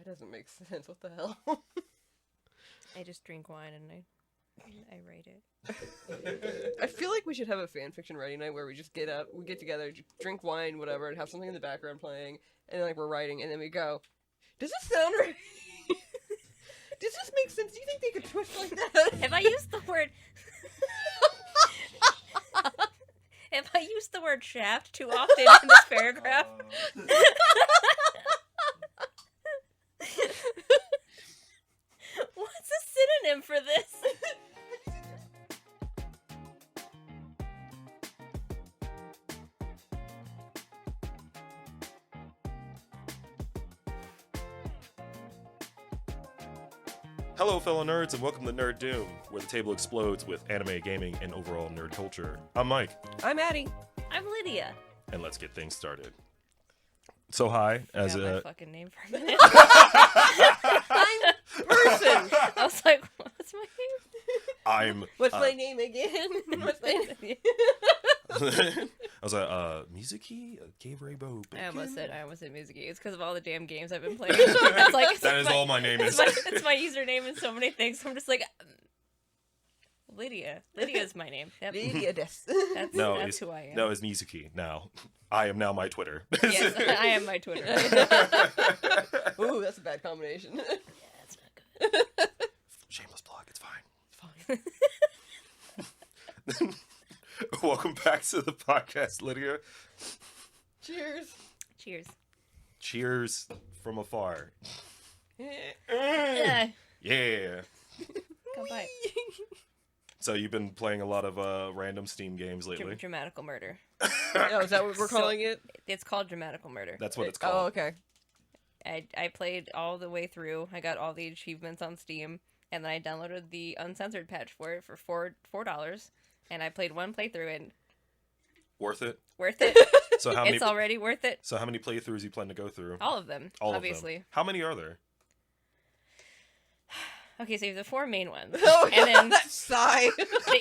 doesn't make sense. What the hell? I just drink wine and I write it. I feel like we should have a fan fiction writing night where we just get together, drink wine, whatever, and have something in the background playing, and like we're writing, and then we go. Does this sound right? Does this make sense? Do you think they could twist like that? Have I used the word? Have I used the word shaft too often in this paragraph? What's a synonym for this? Hello, fellow nerds, and welcome to Nerd Doom, where the table explodes with anime, gaming, and overall nerd culture. I'm Mike. I'm Addie. I'm Lydia. And let's get things started. So hi, as Got my a fucking name for a minute. I'm person. I was like, what's my name? I'm. What's my name again? What's my name? I was like, Mizuki, Cave Rainbow. I almost said Mizuki. It's because of all the damn games I've been playing. It's like, That is all my name is. It's my username in so many things. So I'm just like, Lydia. Lydia's my name. Yep. Lydia des. That's who I am. No, it's Mizuki. Now, I am now my Twitter. Yes, I am my Twitter. Ooh, that's a bad combination. Yeah, that's not good. Shameless plug. It's fine. It's fine. Welcome back to the podcast, Lydia. Cheers. Cheers. Cheers from afar. Yeah. Yeah. Come by. So you've been playing a lot of random Steam games lately. Dramatical murder. Oh, is that what we're calling it? It's called dramatical murder. That's what it's Oh, called. okay. I played all the way through. I got all the achievements on Steam, and then I downloaded the uncensored patch for it for $4, and I played one playthrough and Worth it? worth it. So how many? It's already worth it. So how many playthroughs you plan to go through? All of them, All obviously. of them. How many are there? Okay, so you have the 4 main ones. Oh, and then that sigh.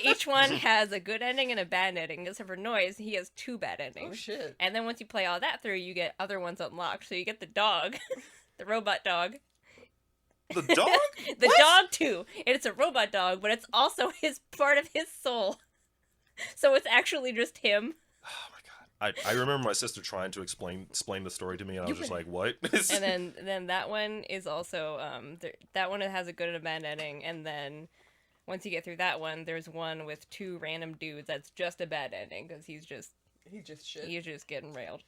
each one has a good ending and a bad ending. Except for Noise, he has 2 bad endings. Oh, shit. And then once you play all that through, you get other ones unlocked. So you get the dog, the robot dog. The dog? The dog, too. And it's a robot dog, but it's also part of his soul. So it's actually just him. Oh my god! I remember my sister trying to explain the story to me, and I was just like, "What?" And then that one is also that one has a good and a bad ending. And then once you get through that one, there's one with 2 random dudes that's just a bad ending because he's just getting railed.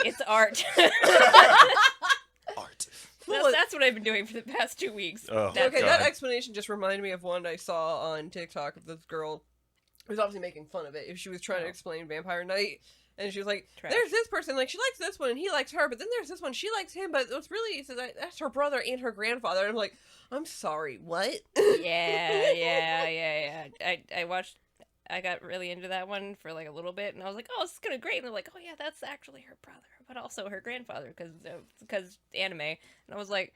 It's art. Art. That's what I've been doing for the past 2 weeks. Oh, That's Okay, it. that explanation just reminded me of one I saw on TikTok of this girl who was obviously making fun of it. If she was trying to explain Vampire Knight, and she was like, Trash. there's this person, like, she likes this one, and he likes her, but then there's this one, she likes him, but it's really, that's her brother and her grandfather. And I'm like, I'm sorry, what? Yeah. I got really into that one for like a little bit, and I was like, oh, this is kind of great. And they're like, oh yeah, that's actually her brother, but also her grandfather, because anime. And I was like,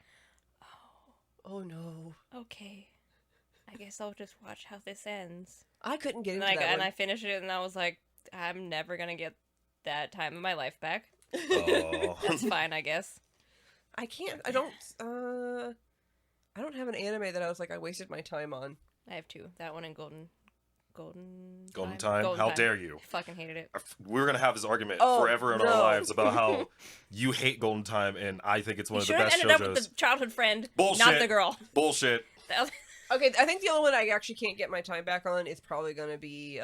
Oh no. okay, I guess I'll just watch how this ends. I couldn't get And into that and one. I finished it, and I was like, I'm never gonna get that time of my life back. Oh. That's fine, I guess. I can't, I don't have an anime that I was like, I wasted my time on. I have 2. That one and Golden Time? How dare you? I fucking hated it. We're gonna have this argument Oh, forever in no. our lives about how you hate Golden Time, and I think it's one of the Should have best ended up shoujos. with the childhood friend, Bullshit. not the girl. Bullshit. Okay, I think the only one I actually can't get my time back on is probably going to be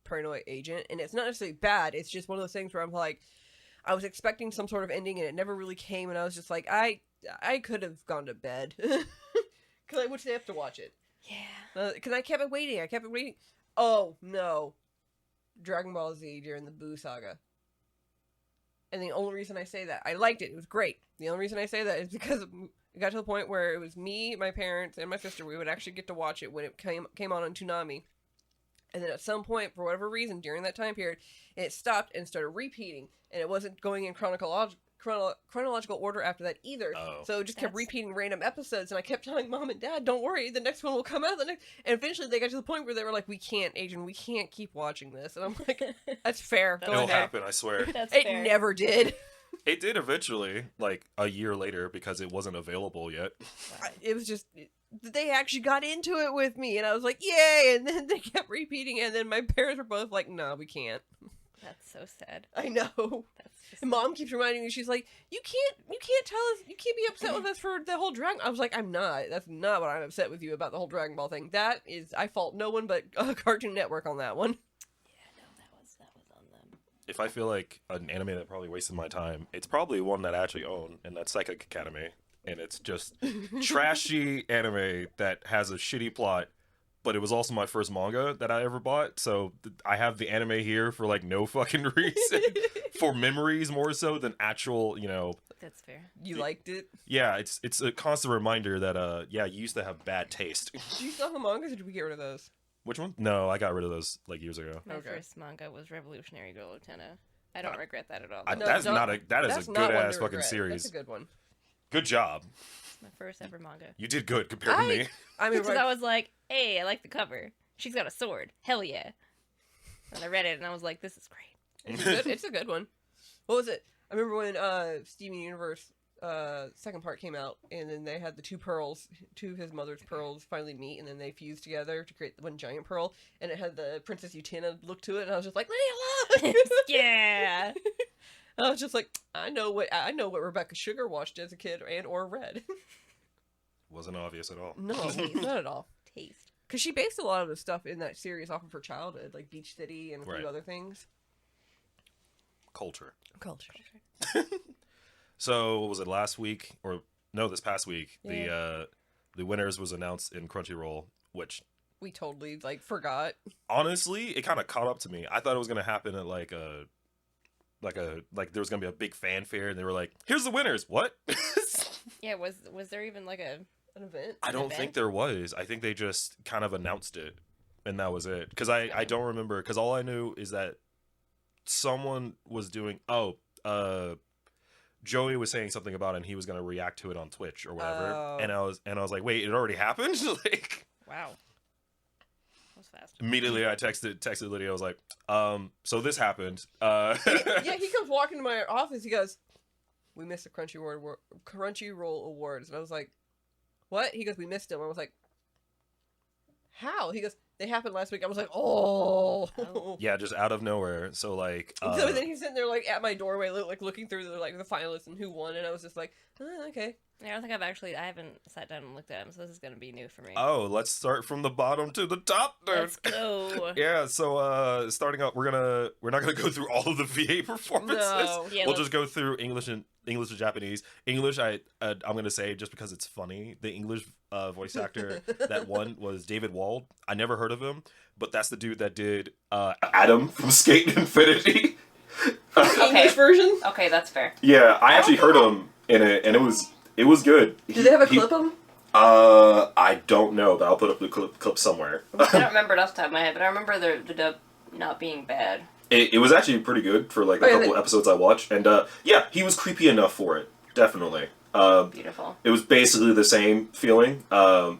Paranoid Agent, and it's not necessarily bad, it's just one of those things where I'm like, I was expecting some sort of ending, and it never really came, and I was just like, I could have gone to bed, because I would stay up to watch it. Yeah. Because I kept waiting. Oh, no. Dragon Ball Z during the Buu Saga. And the only reason I say that, I liked it. It was great. The only reason I say that is because it got to the point where it was me, my parents, and my sister. We would actually get to watch it when it came on Toonami. And then at some point, for whatever reason, during that time period, it stopped and started repeating. And it wasn't going in chronological order after that either. Oh. So it just kept repeating random episodes, and I kept telling Mom and Dad, don't worry, the next one will come out. And eventually they got to the point where they were like, we can't, Adrian, we can't keep watching this. And I'm like, that's fair. Go It'll ahead. happen, I swear. That's It fair. never did. It did eventually, like a year later, because it wasn't available yet. It was just they actually got into it with me, and I was like, "Yay!" And then they kept repeating it, and then my parents were both like, "No, we can't." That's so sad. I know. That's just... And Mom keeps reminding me. She's like, "You can't tell us. You can't be upset with us for the whole Dragon." I was like, "I'm not. That's not what I'm upset with you about the whole Dragon Ball thing. That is, I fault no one but Cartoon Network on that one." Yeah, no, that was on them. If I feel like an anime that probably wasted my time, it's probably one that I actually own, and that's Psychic Academy. And it's just trashy anime that has a shitty plot, but it was also my first manga that I ever bought, so I have the anime here for like no fucking reason. For memories more so than actual, That's fair. You liked it? Yeah, it's a constant reminder that you used to have bad taste. Do you still have the mangas, or did we get rid of those? Which one? No, I got rid of those like years ago. My Okay. first manga was Revolutionary Girl Utena. I don't regret that at all. No, that is don't- a That's good not one ass to fucking regret. series. That's a good one. Good job. It's my first ever manga. You did good compared to me. I mean, Because I was like, hey, I like the cover. She's got a sword. Hell yeah. And I read it and I was like, this is great. it's a good one. What was it? I remember when Steven Universe second part came out, and then they had the two of his mother's pearls finally meet, and then they fused together to create one giant pearl, and it had the Princess Utena look to it, and I was just like, Lydia, look! Yeah. I was just like, I know what Rebecca Sugar watched as a kid and or read. Wasn't obvious at all. No, not at all. Taste. Because she based a lot of the stuff in that series off of her childhood, like Beach City and a few Right. other things. Culture. Culture. So, what was it last week? Or no, this past week. Yeah. The winners was announced in Crunchyroll, which We totally forgot. honestly, it kind of caught up to me. I thought it was gonna happen at like there was gonna be a big fanfare, and they were like, "Here's the winners." What? Yeah, was there even like an event? I don't event? think there was. I think they just kind of announced it, and that was it. Because I don't remember. Because all I knew is that someone was doing. Joey was saying something about it, and he was gonna react to it on Twitch or whatever. Oh. And I was like, wait, it already happened. Like, Wow. That was fast. immediately I texted Lydia. I was like, so this happened. Yeah, he comes walking to my office. He goes, "We missed the Crunchyroll Awards," and I was like, "What?" He goes, "We missed them." I was like, "How?" He goes, "They happened last week." I was like, "Oh." Oh. Yeah, just out of nowhere. So like, So then he's sitting there like at my doorway, like looking through the finalists and who won, and I was just like, "Okay." Yeah, I don't think I haven't sat down and looked at them, so this is gonna be new for me. oh, let's start from the bottom to the top, dude. Let's go. Yeah, so starting up, we're not gonna go through all of the VA performances. No. Yeah, We'll let's- just go through English and Japanese. English, I'm gonna say just because it's funny. The English voice actor that won was David Wald. I never heard of him, but that's the dude that did Adam from Skate Infinity. English version? Okay, that's fair. Yeah, I actually heard him in it, and it was good. Do they have a clip of him? I don't know, but I'll put up the clip somewhere. I don't remember it off the top of my head, but I remember the dub not being bad. It was actually pretty good for like a couple episodes I watched, and yeah, he was creepy enough for it, definitely. Beautiful. It was basically the same feeling.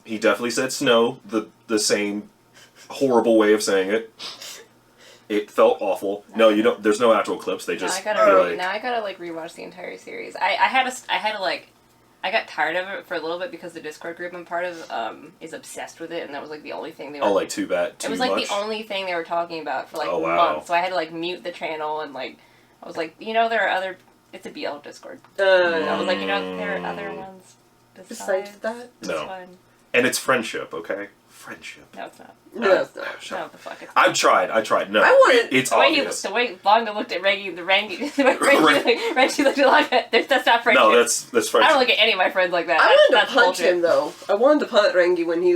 He definitely said snow, the same horrible way of saying it. It felt awful. No, you don't. There's no actual clips. They just now I gotta rewatch the entire series. I got tired of it for a little bit because the Discord group I'm part of is obsessed with it, and that was like the only thing they were. Oh, like too bad. Too it was like much? the only thing they were talking about for like Oh, wow. months. So I had to like mute the channel and like I was like, there are other. It's a BL Discord. I was like, there are other ones Besides that? It's No. fine. And it's friendship, okay? Friendship. No, it's not. No, it's not. Shut No, up. the fuck it's I tried. No, I wanted- it's the way obvious. the way Longa looked at Reggie, the way Reggie looked at Longa, that's not friendship. No, that's friendship. I don't look at any of my friends like that. I wanted That's to punch bullshit. him though. I wanted to punch Rengi when he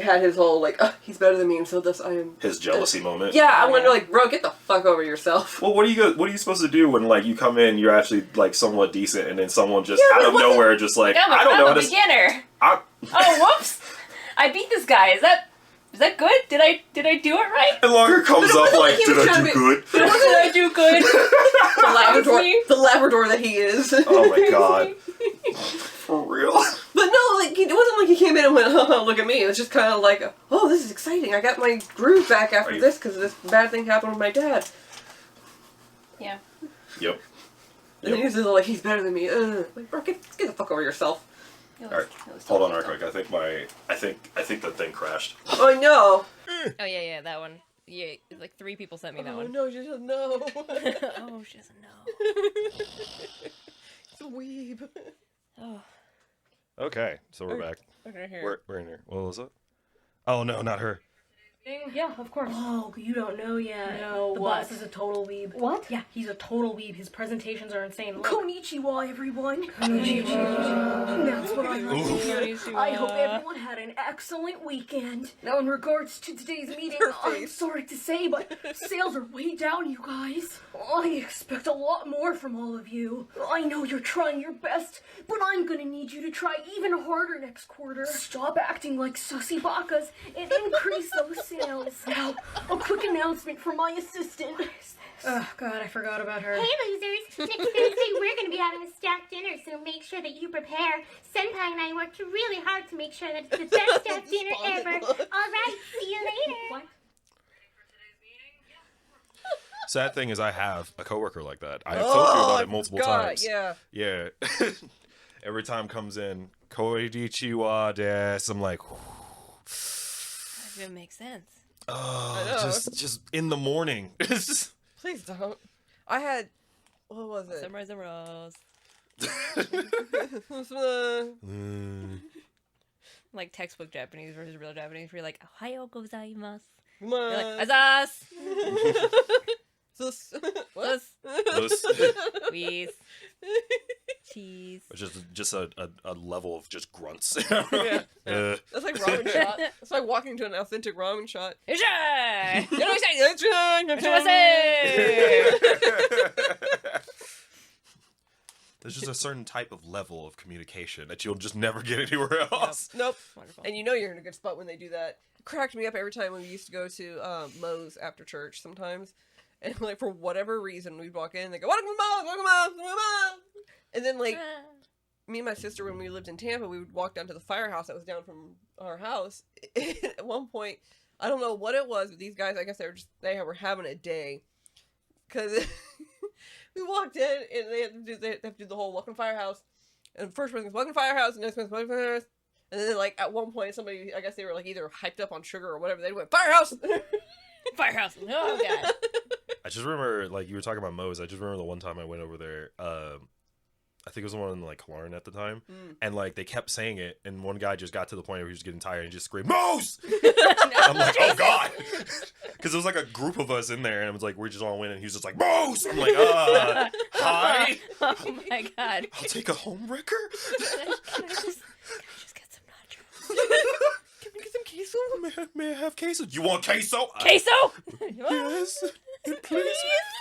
had his whole he's better than me, and so thus I am. His jealousy moment. Yeah, I wanted to bro, get the fuck over yourself. Well, what are you supposed to do when you come in, you're actually somewhat decent, and then someone just Yeah, out of but nowhere just I'm I don't know how a to. beginner. I, Oh, whoops! I beat this guy. Is that good? Did I do it right? and Longer comes But it up wasn't like he did was I trying do to be- good? But it wasn't Did I do good? the Labrador that he is. Oh my god. For real? But no, it wasn't like he came in and went, "Oh, look at me." It was just kind of like, "Oh, this is exciting. I got my groove back after this because this bad thing happened with my dad." Yeah. Yep. And then he's just like, he's better than me. Like, bro, get the fuck over yourself. Alright, hold on real quick. I think the thing crashed. Oh no! Oh yeah, that one. Yeah, like 3 people sent me that one. No, she doesn't know. Oh, she doesn't know. It's a weeb. Oh. Okay, so we're back. Okay, here. We're in here. What was it? Oh no, not her. Yeah, of course. Oh, you don't know yet. No, the boss is a total weeb. What? Yeah, he's a total weeb. His presentations are insane. Look. Konnichiwa, everyone. Konnichiwa. That's what I like to hear. I hope everyone had an excellent weekend. Now, in regards to today's meeting, I'm sorry to say, but sales are way down, you guys. I expect a lot more from all of you. I know you're trying your best, but I'm gonna need you to try even harder next quarter. Stop acting like sussy bakas and increase those sales. Now, a quick announcement from my assistant. Oh, God, I forgot about her. Hey, losers! Next Thursday, we're going to be having a staff dinner, so make sure that you prepare. Senpai and I worked really hard to make sure that it's the best staff dinner ever. All right, see you later. What? Sad thing is, I have a coworker like that. I've told you about it multiple times. Yeah. Every time comes in, Konnichiwa des. I'm like, That didn't make sense. oh, just in the morning. Please don't. I had, what was it? Sunrise and Rose. Like textbook Japanese versus real Japanese, where you're like, Ohayo gozaimasu. You're like, Azas! What? Please. Cheese. Just a level of just grunts. Yeah. That's like ramen shot. It's like walking to an authentic ramen shot. There's just a certain type of level of communication that you'll just never get anywhere else. Nope. Wonderful. And you know you're in a good spot when they do that. It cracked me up every time we used to go to Moe's after church sometimes. And like for whatever reason we'd walk in and they go, welcome to Moe's, welcome to Moe's. And then like me and my sister, when we lived in Tampa, we would walk down to the firehouse that was down from our house. At one point, I don't know what it was, but these guys, I guess they were having a day. Because we walked in and they have to do the whole welcome to firehouse. And the first person goes, welcome to firehouse, and the next person goes, welcome to firehouse. And then like at one point somebody, I guess they were like either hyped up on sugar or whatever, they went, firehouse! Firehouse. Oh, God. I just remember, like, you were talking about Moe's. I just remember the one time I went over there. I think it was the one in, like, Clarn at the time. And, like, they kept saying it, and one guy just got to the point where he was getting tired and just screamed, Moe's! I'm like, oh, God! Because there was, like, a group of us in there, and it was like, we just all went, and he was just like, Moe's! I'm like, hi? Oh, my God. I'll take a home wrecker? Can I just get some nachos? Can we get some queso? May I have queso? You want queso? Queso! Yes. Please.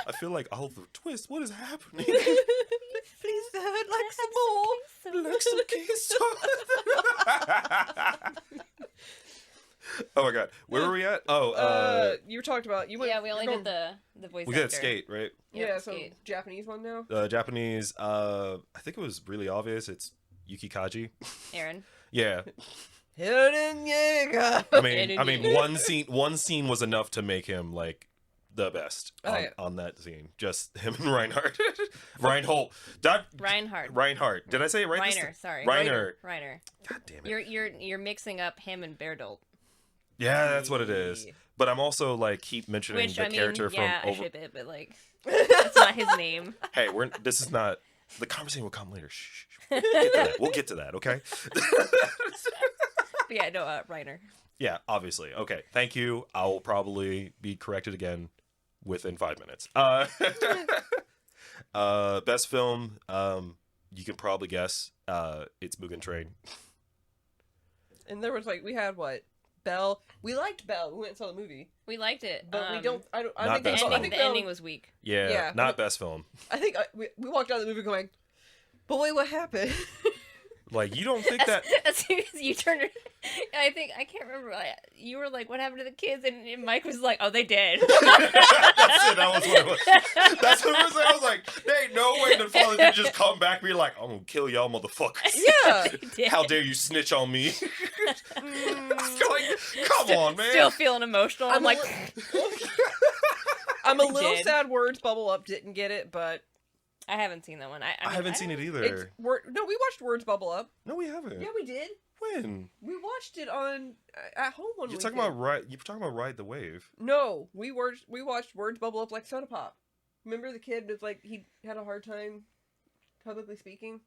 I feel like Oliver Twist. What is happening? Please, Dad, like some more. Like some queso. Oh my God, where were we at? Oh, you were talking about you went. Yeah, we only did the voice we actor. got skate, right? Yeah, so skate. Japanese one now. Japanese. I think it was really obvious. It's Yuki Kaji. Aaron. Yeah. I I mean, one scene was enough to make him like the best on that scene. Just him and Reinhardt. Reinhold. Reinhardt. Did I say it right? Reiner, sorry. Reiner. God damn it. You're mixing up him and Bertolt. Yeah, that's what it is. But I'm also like keep mentioning the character from I ship it, but like that's not his name. Hey, this is not the conversation will come later. Shh. We'll get to that, okay? But yeah, no, Reiner. Yeah, obviously. Okay, thank you. I will probably be corrected again within 5 minutes. Best film, you can probably guess. It's Mugen Train. And there was like we had what? Belle. We liked Belle. We went and saw the movie. We liked it, but we don't. I not think best film. the ending was weak. Yeah, not best film. I think we walked out of the movie going, but wait, what happened? Like, you don't think that... As soon as you turned it... I can't remember. You were like, what happened to the kids? And Mike was like, oh, they dead. That's it. That was what it was. That's what it was. I was like, there ain't no way the father could just come back and be like, I'm going to kill y'all motherfuckers. Yeah. How dare you snitch on me? Come on, man. Still feeling emotional. I'm like... I'm a little sad words bubble up didn't get it, but... I haven't seen that one. I haven't seen it either. No, we watched Words Bubble Up. No, we haven't. Yeah, we did. When? We watched it on at home one You're weekend. You're talking about Ride the Wave. No, we watched Words Bubble Up like soda pop. Remember the kid was like he had a hard time publicly speaking.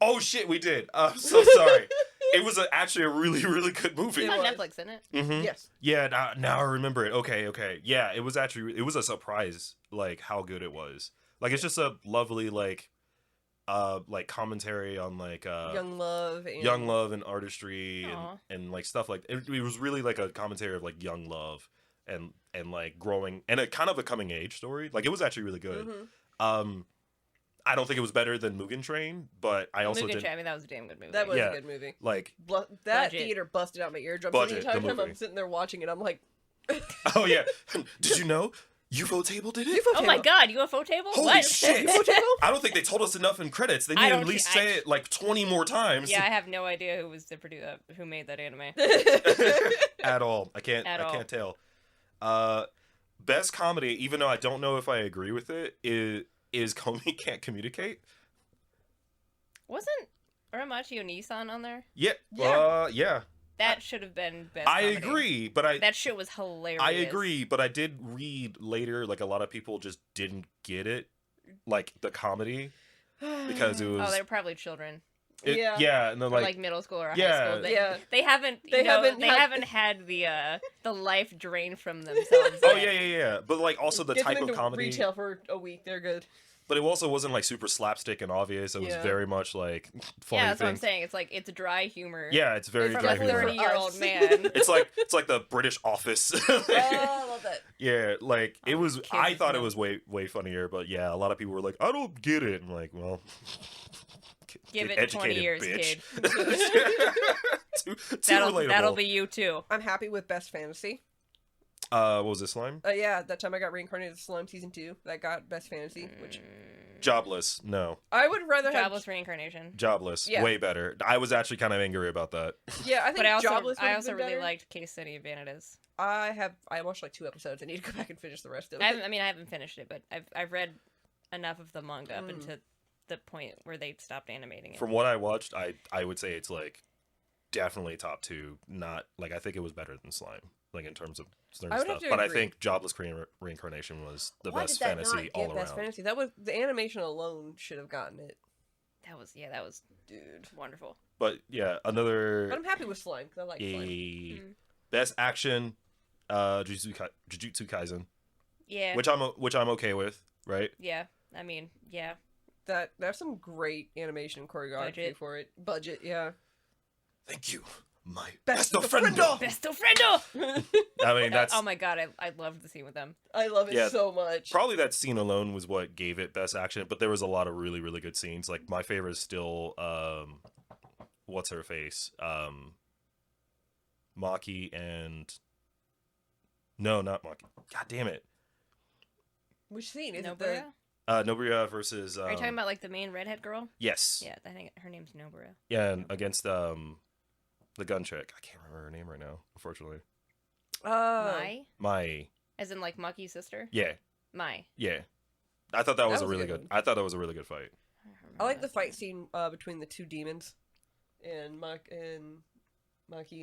Oh shit, we did. I'm so sorry. It was actually a really, really good movie. It's on Netflix, isn't it? Mm-hmm. Yes. Yeah, now I remember it. Okay. Yeah, it was a surprise, like, how good it was. Like, it's just a lovely, like commentary on, like, young love and artistry and like, stuff like... It was really, like, a commentary of, like, young love and like, growing... And a kind of a coming-age story. Like, it was actually really good. Mm-hmm. I don't think it was better than Mugen Train, but I also Mugen Train, I mean, that was a damn good movie. That was a good movie. Like... that theater busted out my eardrums. The entire time I'm sitting there watching it, I'm like... Oh, yeah. Did you know... UFO Table did it? Oh my god, UFO Table? Holy what? shit! UFO Table? I don't think they told us enough in credits. They need to at least say it like 20 more times. Yeah, I have no idea who was the producer, who made that anime. At all. I can't tell. Best comedy, even though I don't know if I agree with it, is Komi Can't Communicate. Wasn't Uramachi Onisan on there? Yeah. Yeah. That should have been best I comedy. agree, but that shit was hilarious. I agree, but I did read later, like, a lot of people just didn't get it, like, the comedy, because it was... Oh, they were probably children. Yeah, and they're like middle school or high school. They haven't had the life drained from themselves. Oh yeah. But like also the Get type them of comedy. Retail for a week, they're good. But it also wasn't like super slapstick and obvious. It was very much like funny. Yeah, that's what I'm saying. It's like it's dry humor. Yeah, it's very from dry a humor. 30-year-old man. It's like the British Office. Oh, I love that. Yeah, like it was. I thought it was way funnier, but yeah, a lot of people were like, "I don't get it." I'm like, well. Give it 20 years, bitch. kid. too relatable. That'll be you too. I'm happy with Best Fantasy. What was this, Slime? Yeah, that time I got reincarnated as Slime season 2. That got Best Fantasy, which... Jobless, no. I would rather have... Jobless reincarnation. Jobless, way better. I was actually kind of angry about that. Yeah, I think Jobless I also really better. liked Case Study of Vanitas. I watched like 2 episodes. I need to go back and finish the rest of it. I haven't finished it, but I've read enough of the manga up until the point where they stopped animating it. From what I watched, I would say it's like definitely top 2. Not like I think it was better than Slime, like in terms of certain stuff. But I think Jobless Reincarnation was the best fantasy all around. Best fantasy? That was the animation alone should have gotten it. That was dude wonderful. But yeah, another. But I'm happy with Slime because I like Slime. Best action, Jujutsu Kaisen. Yeah. Which I'm okay with, right? Yeah, I mean, yeah. There's some great animation choreography for it. Budget, yeah. Thank you, my besto friendo. Besto friendo. I mean, that's. Oh my god, I loved the scene with them. I love it so much. Probably that scene alone was what gave it best action, but there was a lot of really, really good scenes. Like my favorite is still, what's her face, Maki and. No, not Maki. God damn it. Which scene is Nobara? Nobara versus. Are you talking about like the main redhead girl? Yes. Yeah, I think her name's Nobara. Yeah, and against the gun chick. I can't remember her name right now, unfortunately. Mai. As in like Maki's sister? Yeah. Mai. Yeah. I thought that was a really good. I thought that was a really good fight. I like the fight scene between the 2 demons, and Maki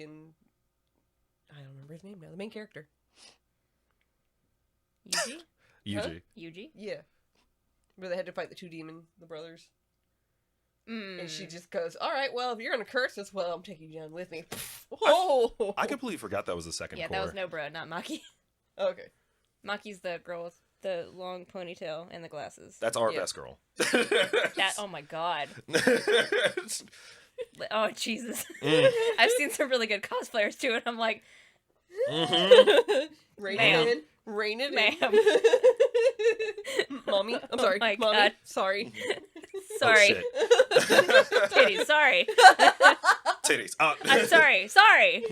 and I don't remember his name now. The main character. Yuji? Yuji. Yuji? Yeah. Where they had to fight the 2 the brothers. And she just goes, alright, well, if you're gonna curse us, well, I'm taking you down with me. Oh! I completely forgot that was the second core. That was Nobara, not Maki. Okay. Maki's the girl with the long ponytail and the glasses. That's our best girl. Oh my god. Oh, Jesus. I've seen some really good cosplayers too, and I'm like... Rein it Ma'am. in. Mommy. I'm sorry. My Mommy. God. Sorry. Sorry. Oh, Titties, sorry. Titties. I'm sorry. Sorry.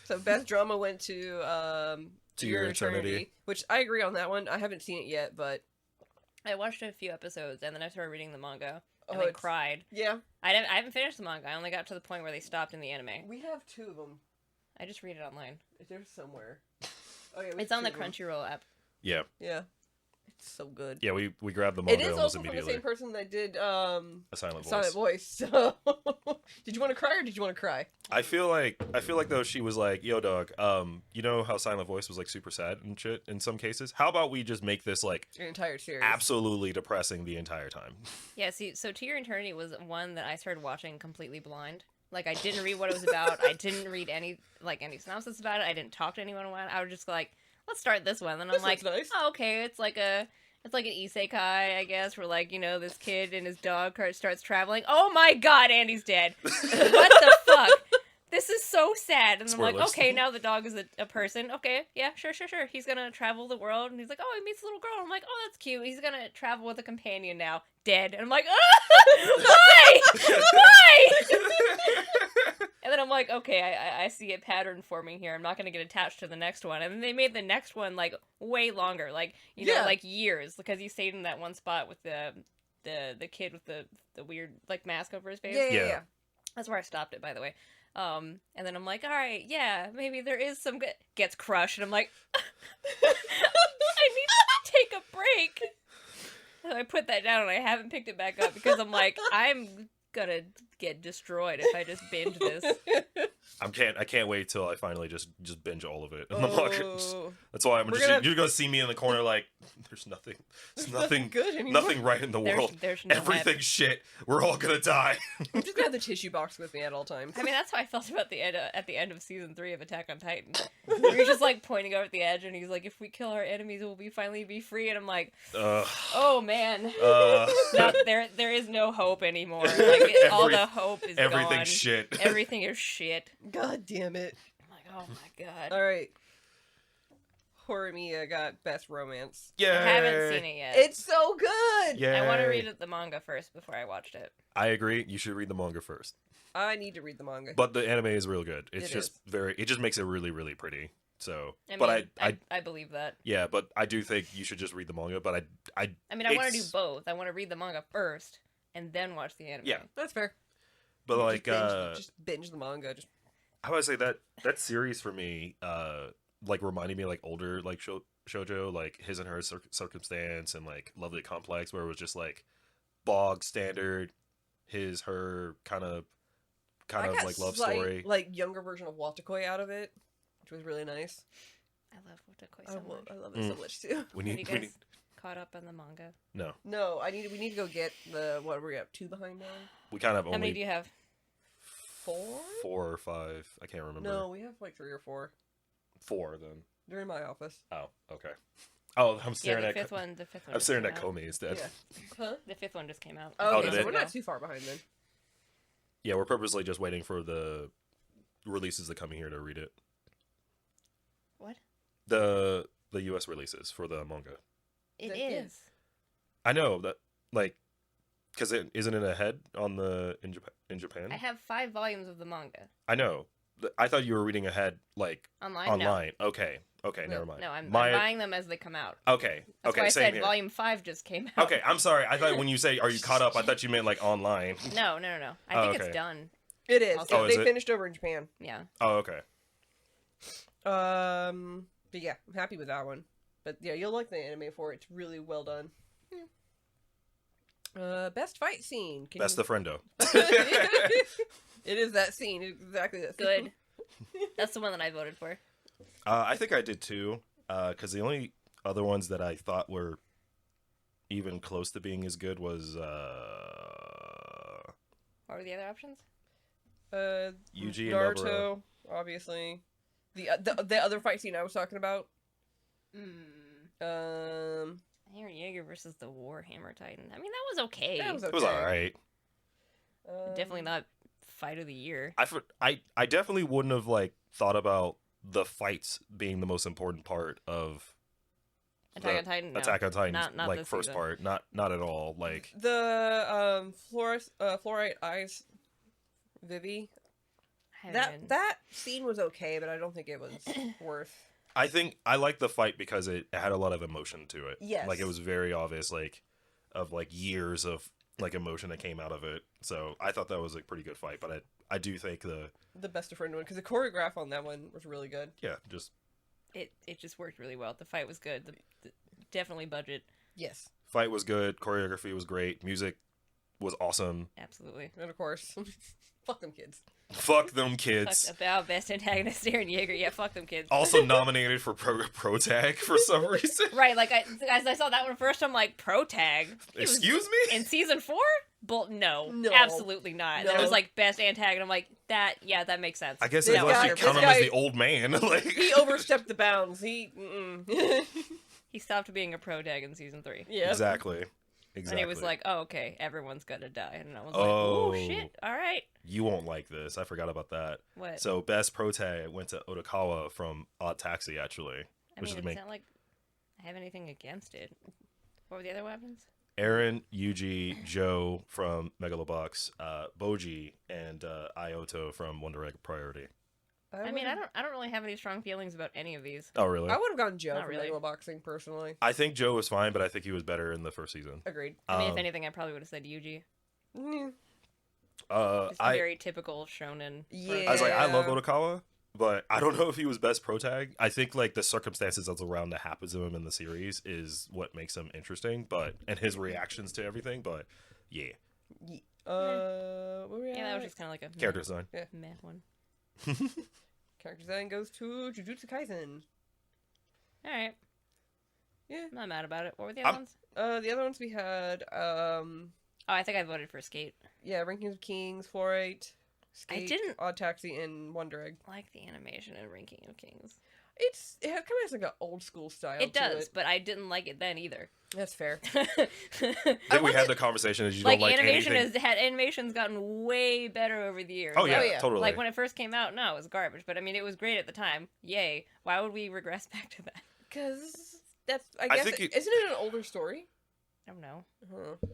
So best drama went to Your Eternity, which I agree on that one. I haven't seen it yet, but I watched a few episodes and then I started reading the manga and then cried. Yeah. I haven't finished the manga. I only got to the point where they stopped in the anime. We have 2 of them. I just read it online. They're somewhere. Oh, yeah, it's on the Crunchyroll app. Yeah. Yeah. It's so good. Yeah, we grabbed the It manga is almost also from the immediately. same person that did A Silent Voice. Silent Voice. So, did you want to cry or did you want to cry? I feel like though she was like, "Yo, dog, you know how Silent Voice was like super sad and shit in some cases? How about we just make this like Your entire series. absolutely depressing the entire time?" Yeah, see, so To Your Eternity was one that I started watching completely blind. Like, I didn't read what it was about. I didn't read any synopsis about it. I didn't talk to anyone about it. I was just like, let's start this one. And I'm This like, looks nice. oh, okay, it's like an isekai, I guess, where, like, you know, this kid and his dog starts traveling. Oh my god, Andy's dead. What the fuck? This is so sad. And I'm like, Spoilers. okay, now the dog is a person. Okay, yeah, sure. He's gonna travel the world. And he's like, oh, he meets a little girl. I'm like, oh, that's cute. He's gonna travel with a companion now. Dead. And I'm like, why? Why? And then I'm like, okay, I see a pattern forming here. I'm not gonna get attached to the next one. And then they made the next one, like, way longer. Like, you know, like years. Because he stayed in that one spot with the kid with the weird, like, mask over his face. Yeah. That's where I stopped it, by the way. And then I'm like, all right, yeah, maybe there is some good... Gets crushed, and I'm like, I need to take a break. So I put that down, and I haven't picked it back up, because I'm like, I'm gonna get destroyed if I just binge this. I can't wait till I finally just binge all of it. And I'm like, Oh. that's why We're gonna- you're gonna see me in the corner like there's nothing good anymore. nothing right in the world. There's no Everything's shit. We're all gonna die. I'm just gonna have the tissue box with me at all times. I mean, that's how I felt about at the end of season 3 of Attack on Titan. You're just like pointing over at the edge, and he's like, "If we kill our enemies, will we finally be free?" And I'm like, "Oh man, no, there is no hope anymore. Like all the hope is everything's gone. shit. Everything is shit." God damn it. I'm like, "Oh my god." All right. Horimiya got best romance. Yeah. I haven't seen it yet. It's so good. Yeah. I want to read the manga first before I watched it. I agree. You should read the manga first. I need to read the manga. But the anime is real good. It's It just it just makes it really, really pretty. So, I but mean, I believe that. yeah, but I do think you should just read the manga. But I mean, I want to do both. I want to read the manga first and then watch the anime. Yeah. That's fair. But like, just binge the manga. Just how would I say that series for me, like reminded me of, like older like shoujo, like His and Her Circumstance and like Lovely Complex, where it was just like bog standard, his her kind of I got like love slight, story. like younger version of Watakoi out of it, which was really nice. I love Watakoi so much. I love it so much too. We Have need, you we guys need caught up on the manga? no. No, we need to go get the what we're at 2 behind now. We kind of How many do only you have? 4? 4 or 5. I can't remember. No, we have like 3 or 4. 4 then. They're in my office. Oh, okay. Oh, I'm Yeah, staring the at fifth one. The fifth one. I'm just staring came at out. Comey instead. Yeah. Huh? The fifth one just came out. Oh, did okay, so it? we're not too far behind then. Yeah, we're purposely just waiting for the releases that come here to read it. What? The US releases for the manga. It Yeah. is. I know that, like, because it isn't it ahead on the in Japan. I have 5 volumes of the manga I know. I thought you were reading ahead, like online. online. Okay, No. never mind. No, I'm My- buying them as they come out. Okay, That's okay, why I same said here. volume 5 just came out. Okay, I'm sorry. I thought when you say "Are you caught up?" I thought you meant like online. No. I Oh, think okay. it's done. It is. Also- Oh, is They it? finished over in Japan. Yeah. Oh, okay. But yeah, I'm happy with that one. But yeah, you'll like the anime for it. It's really well done. Best fight scene. Can That's you... the friendo. It is that scene. Exactly that scene. Good. That's the one that I voted for. I think I did too. Because the only other ones that I thought were even close to being as good was What were the other options? Yuji and Naruto, obviously. The other fight scene I was talking about. Eren Yeager versus the Warhammer Titan. I mean, that was okay. That was okay. It was alright. Definitely not fight of the year. I definitely wouldn't have like thought about the fights being the most important part of Attack on Titan. No. Attack on Titan's Not like this first season. part. Not at all. Like The fluorite eyes, Vivi. I haven't. That scene was okay, but I don't think it was worth. I think I like the fight because it had a lot of emotion to it. Yes. Like it was very obvious, like of like years of like emotion that came out of it. So I thought that was a pretty good fight. But I do think The best of friend one because the choreograph on that one was really good. yeah just It just worked really well. The fight was good. The definitely budget. Yes. Fight was good. Choreography was great. Music was awesome. Absolutely. And of course, fuck them kids. Fuck them kids. Fuck about best antagonist Aaron Yeager. Yeah, fuck them kids. Also nominated for Pro Tag for some reason. Right, like as I saw that one first, I'm like, Pro Tag. Excuse me? In season 4? No, No. absolutely not. No. Then it was like best antagonist. I'm like, that makes sense. I guess This unless guy- you count this him as guy- the old man. Like He overstepped the bounds. He. He stopped being a pro tag in season 3. Yeah. Exactly. And it was like, oh, okay, everyone's gonna die. And I was like, Oh. oh, shit, all right. You won't like this. I forgot about that. What? So best pro tag went to Otokawa from Odd Taxi, actually. I which mean, is it's not like I have anything against it. What were the other weapons? Aaron, Yuji, Joe from Megalobox, Boji, and Ioto from Wonder Egg Priority. I mean, I don't really have any strong feelings about any of these. Oh, really? I would have gone Joe Not for really. Megalo Boxing personally. I think Joe was fine, but I think he was better in the first season. Agreed. I mean, if anything, I probably would have said Yuji. Mm, Just a I very typical shonen. Yeah. I was like, I love Yeah. Otokawa, but I don't know if he was best pro tag. I think like the circumstances that's around that happens to him in the series is what makes him interesting, and his reactions to everything. But yeah, where we at? Yeah, that was just kind of like a character design. meh one. Character design goes to Jujutsu Kaisen. All right. Yeah. I'm not mad about it. What were the other ones? The other ones we had, Oh, I think I voted for Skate. yeah, Rankings of Kings, 4-8, I Skate, didn't- Odd Taxi, and Wonder Egg. I like the animation in Ranking of Kings. It kind of has like an old school style. It to does, but I didn't like it then either. That's fair. I think we had the conversation as you like don't like animation anything. animation's gotten way better over the years. Oh yeah, Oh, yeah. totally. Like when it first came out, no, it was garbage. But I mean, it was great at the time. Yay! Why would we regress back to that? Because that's, I I guess, think isn't it an older story? I don't know.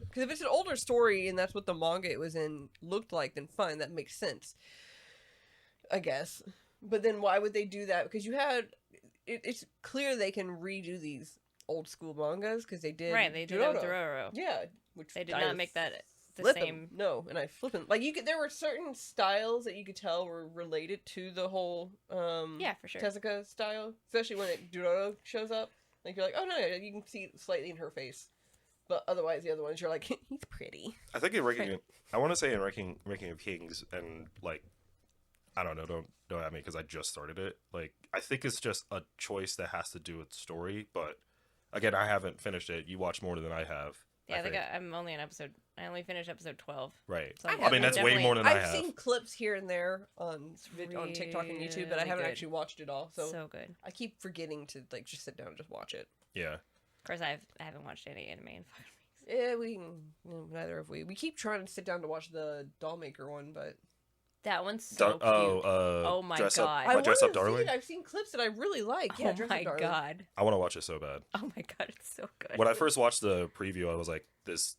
Because if it's an older story and that's what the manga it was in looked like, then fine, that makes sense. I guess. But then why would they do that? Because you had... It's clear they can redo these old school mangas because they did. Right, they did Dororo. Dororo. Yeah, which They did I not make that the flip 'em. same. No, and I flip them. Like you could, there were certain styles that you could tell were related to the whole Yeah, for sure. Tezuka style, especially when Dororo shows up. Like you're like, oh no, you can see it slightly in her face, but otherwise the other ones you're like, he's pretty. I think in ranking, I want to say in ranking of Kings, and like, I don't know, don't at me because I just started it. Like, I think it's just a choice that has to do with story. But again, I haven't finished it. You watch more than I have. Yeah, I think I'm only on episode. I only finished episode 12. Right. So I mean, that's way more than I I've have. seen clips here and there on TikTok and YouTube, but I really haven't good. actually watched it all. So good. I keep forgetting to like just sit down and just watch it. Yeah. Of course, I haven't watched any anime in 5 weeks. Yeah, neither have we. We keep trying to sit down to watch the Doll Maker one, but That one's so cute. Oh my Dress God. Up, Dress Up wanna see Darling. it. I've seen clips that I really like. Yeah, Oh Dress my Up Darling. God. I want to watch it so bad. Oh my God, it's so good. When I first watched the preview, I was like, this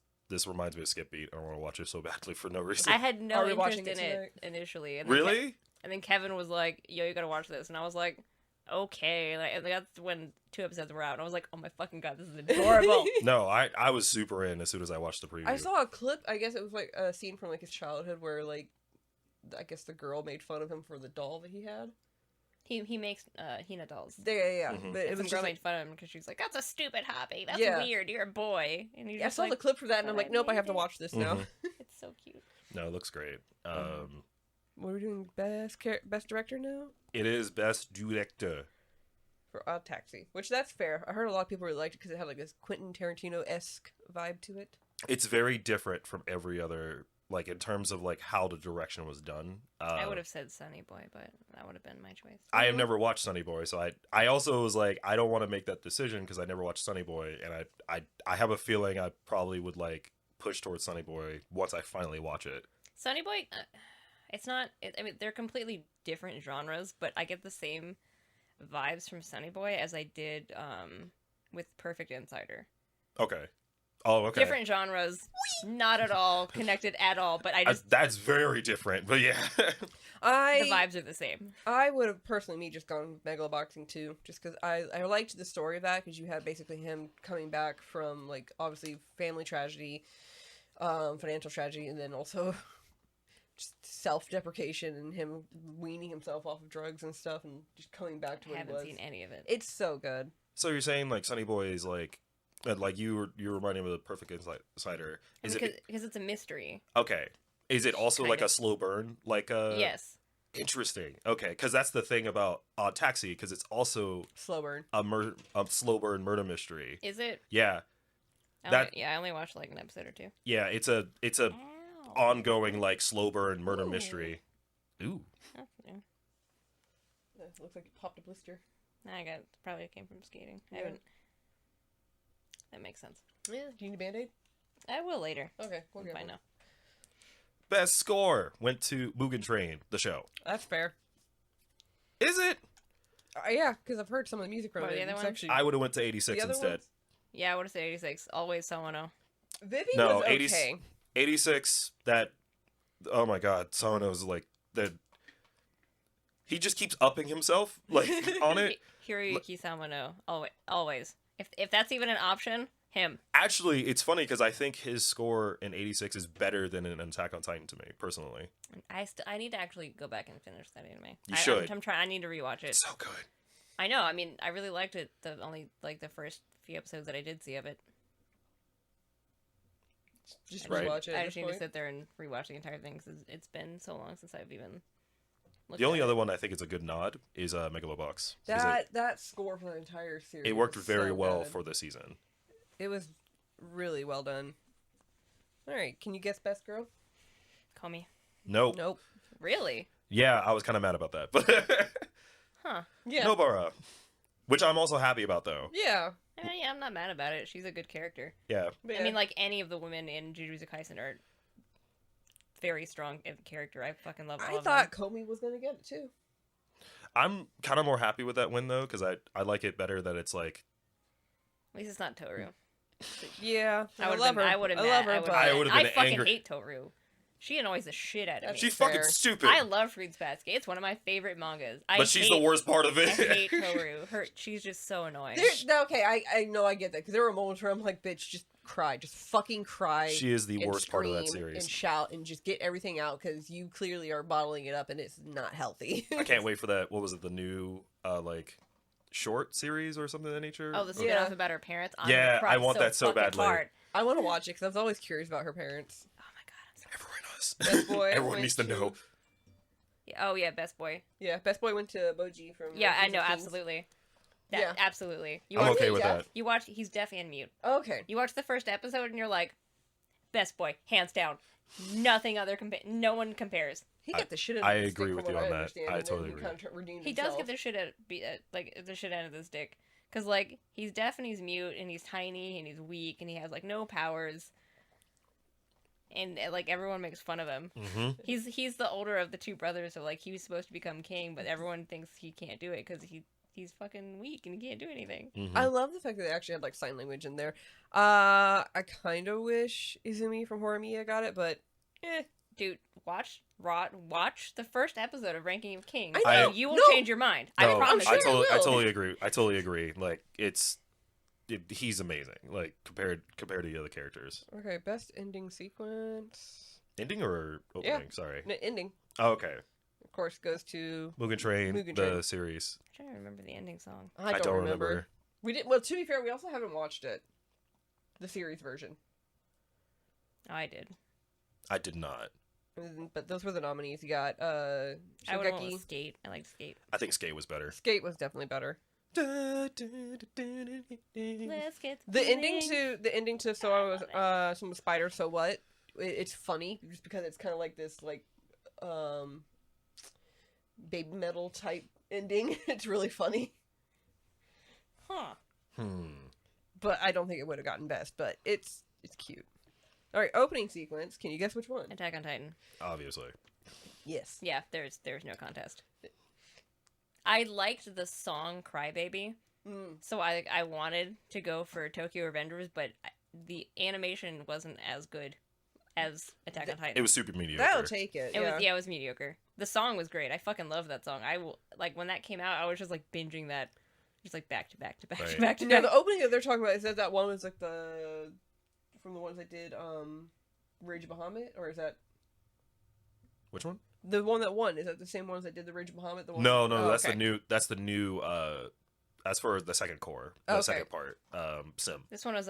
reminds me of Skip Beat. I want to watch it so badly for no reason. I had no Are we interest watching in it it initially. And then Really? and then Kevin was like, yo, you gotta watch this. And I was like, okay. Like, and that's when 2 episodes were out. And I was like, oh my fucking God, this is adorable. No, I was super in as soon as I watched the preview. I saw a clip. I guess it was like a scene from like his childhood where like, I guess the girl made fun of him for the doll that he had. He makes Hina dolls. Yeah. Mhm. But it And some was girl just made like, fun of him because she was like, that's a stupid hobby. That's Yeah. weird. You're a boy. And he's I just saw like, the clip for that, and I'm "But like, nope, I have to made it." watch this now. Mhm. It's so cute. No, it looks great. What are we doing? Best director now It is best director. for Odd Taxi, which that's fair. I heard a lot of people really liked it because it had like this Quentin Tarantino-esque vibe to it. It's very different from every other, like in terms of like how the direction was done. I would have said Sunny Boy, but that would have been my choice. I have never watched Sunny Boy, so I also was like, I don't want to make that decision because I never watched Sunny Boy, and I have a feeling I probably would like push towards Sunny Boy once I finally watch it. Sunny Boy, it's not. I mean, they're completely different genres, but I get the same vibes from Sunny Boy as I did with Perfect Insider. Okay. Oh, okay. Different genres, not at all connected at all. But I just That's very different, but yeah. the vibes are the same. I would have personally just gone with Megaloboxing too, just because I liked the story of that because you had basically him coming back from like obviously family tragedy, financial tragedy, and then also just self-deprecation and him weaning himself off of drugs and stuff and just coming back to I what he haven't was. seen any of it. It's so good. So you're saying like Sunny Boy is like Like you reminding me of the Perfect Insider. Is because it it's a mystery. okay? Is it also Kind like of. a slow burn? Like a Yes. Interesting. Okay, because that's the thing about Taxi, because it's also Slow burn. a slow burn murder mystery. Is it? Yeah, I only watched like an episode or two. yeah. It's a Ow. ongoing like slow burn murder Ooh. mystery. Ooh. Oh, yeah. Looks like you popped a blister. Probably came from skating. I Yeah. haven't. That makes sense. Yeah. Do you need a band-aid? I will later. Okay. We'll I'm get fine one. now. Best score went to Mugen Train, the show. That's fair. Is it? Yeah, because I've heard some of the music from What are it. the other It's ones? actually I would have went to the 86 other instead. ones. Yeah, I would have said 86. Always Sawano. Vivi No, was 80 okay. 86. That. Oh my God, Sawano's like the. He just keeps upping himself like on it. Hiroyuki Sawano. Always. If that's even an option, him. Actually, it's funny because I think his score in 86 is better than an Attack on Titan to me, personally. I need to actually go back and finish that anime. You should. I'm trying. I need to rewatch it. It's so good. I know. I mean, I really liked it. The only like the first few episodes that I did see of it. Just Right. rewatch it. I at just this need to point. sit there and rewatch the entire thing because it's been so long since I've even. Looked The only at other it. one I think is a good nod is Megalobox. 'Cause That score for the entire series. it worked was very so well good. for the season. It was really well done. All right, can you guess best girl? Call me. Nope. Nope. Really? Yeah, I was kind of mad about that, but Huh. Yeah. Nobara, which I'm also happy about though. Yeah. I mean, yeah, I'm not mad about it. She's a good character. Yeah, But I mean, like any of the women in Jujutsu Kaisen are very strong character. I fucking love all I of thought them. Komi was gonna get it too. I'm kind of more happy with that win though because I like it better that it's like At least it's not Toru. Yeah, I would love her. I would have. I love her, I but I would've I been fucking angry. hate Toru. She annoys the shit out of me. she's fair. fucking stupid. I love Fruits Basket. It's one of my favorite mangas. but she's the worst part of I it. hate Toru. She's just so annoying. Okay, I know I get that because there were moments where I'm like, bitch, just cry, just fucking cry. She is the and worst part of that scream series. And shout and just get everything out because you clearly are bottling it up and it's not healthy. I can't wait for that. What was it? The new like short series or something of that nature? Oh, the Yeah. spin-off about her parents? I'm Yeah, gonna cry I want that so fucking badly. hard. I want to watch it because I was always curious about her parents. Oh my god, I'm so Everyone knows. Best boy Everyone went needs to know. yeah, oh yeah, best boy. Yeah, best boy went to Boji from. Yeah, I know, 1916s. absolutely. Yeah. Absolutely. I'm okay with Jeff? that. You watch. He's deaf and mute. Okay. You watch the first episode and you're like, best boy, hands down. Nothing other no one compares. He got the shit out I of his agree dick, with from you what on that. understand, I and then totally he agree. kinda redeemed He does himself. get the shit out of this dick. Cause like he's deaf and he's mute and he's tiny and he's weak and he has like no powers. And like everyone makes fun of him. Mm-hmm. He's the older of the two brothers, so like he was supposed to become king, but everyone thinks he can't do it because he's fucking weak and he can't do anything. Mm-hmm. I love the fact that they actually had like sign language in there. I kind of wish Izumi from Horimiya got it, but Dude, watch the first episode of Ranking of Kings. I know. And you will No. change your mind. No, I promise. sure you. it I will. totally agree. I totally agree. Like he's amazing. Like compared to the other characters. okay. Best ending sequence. Ending or opening? Sorry. Ending, Oh, okay. of course, goes to. Mugen Train, Mugen the Train. series. I'm trying to remember the ending song. I don't remember. We did. Well, to be fair, we also haven't watched it, the series version. Oh, I did. I did not. But those were the nominees. You got I would have went Shogeki. with Skate. I liked Skate. I think Skate was better. Skate was definitely better. Let's get The ending to So I Was some Spider So What? It's funny just because it's kind of like this baby metal type ending. It's really funny, Huh. but I don't think it would have gotten best. But it's cute. All right, opening sequence. Can you guess which one? Attack on Titan. Obviously. Yes. Yeah, there's no contest. I liked the song Crybaby, so I wanted to go for Tokyo Revengers, but the animation wasn't as good as Attack on Titan. It was super mediocre. That'll take it. It was mediocre. The song was great. I fucking love that song. Like when that came out, I was just like binging that, just like back to back to back Right. to back to No, back. the opening that they're talking about is that one was like from the ones that did Rage of Bahamut, or is that Which one? the one that won? Is that the same ones that did the Rage of Bahamut? The one No, oh, that's okay. the new as for the second core, the second part, Sim. This one was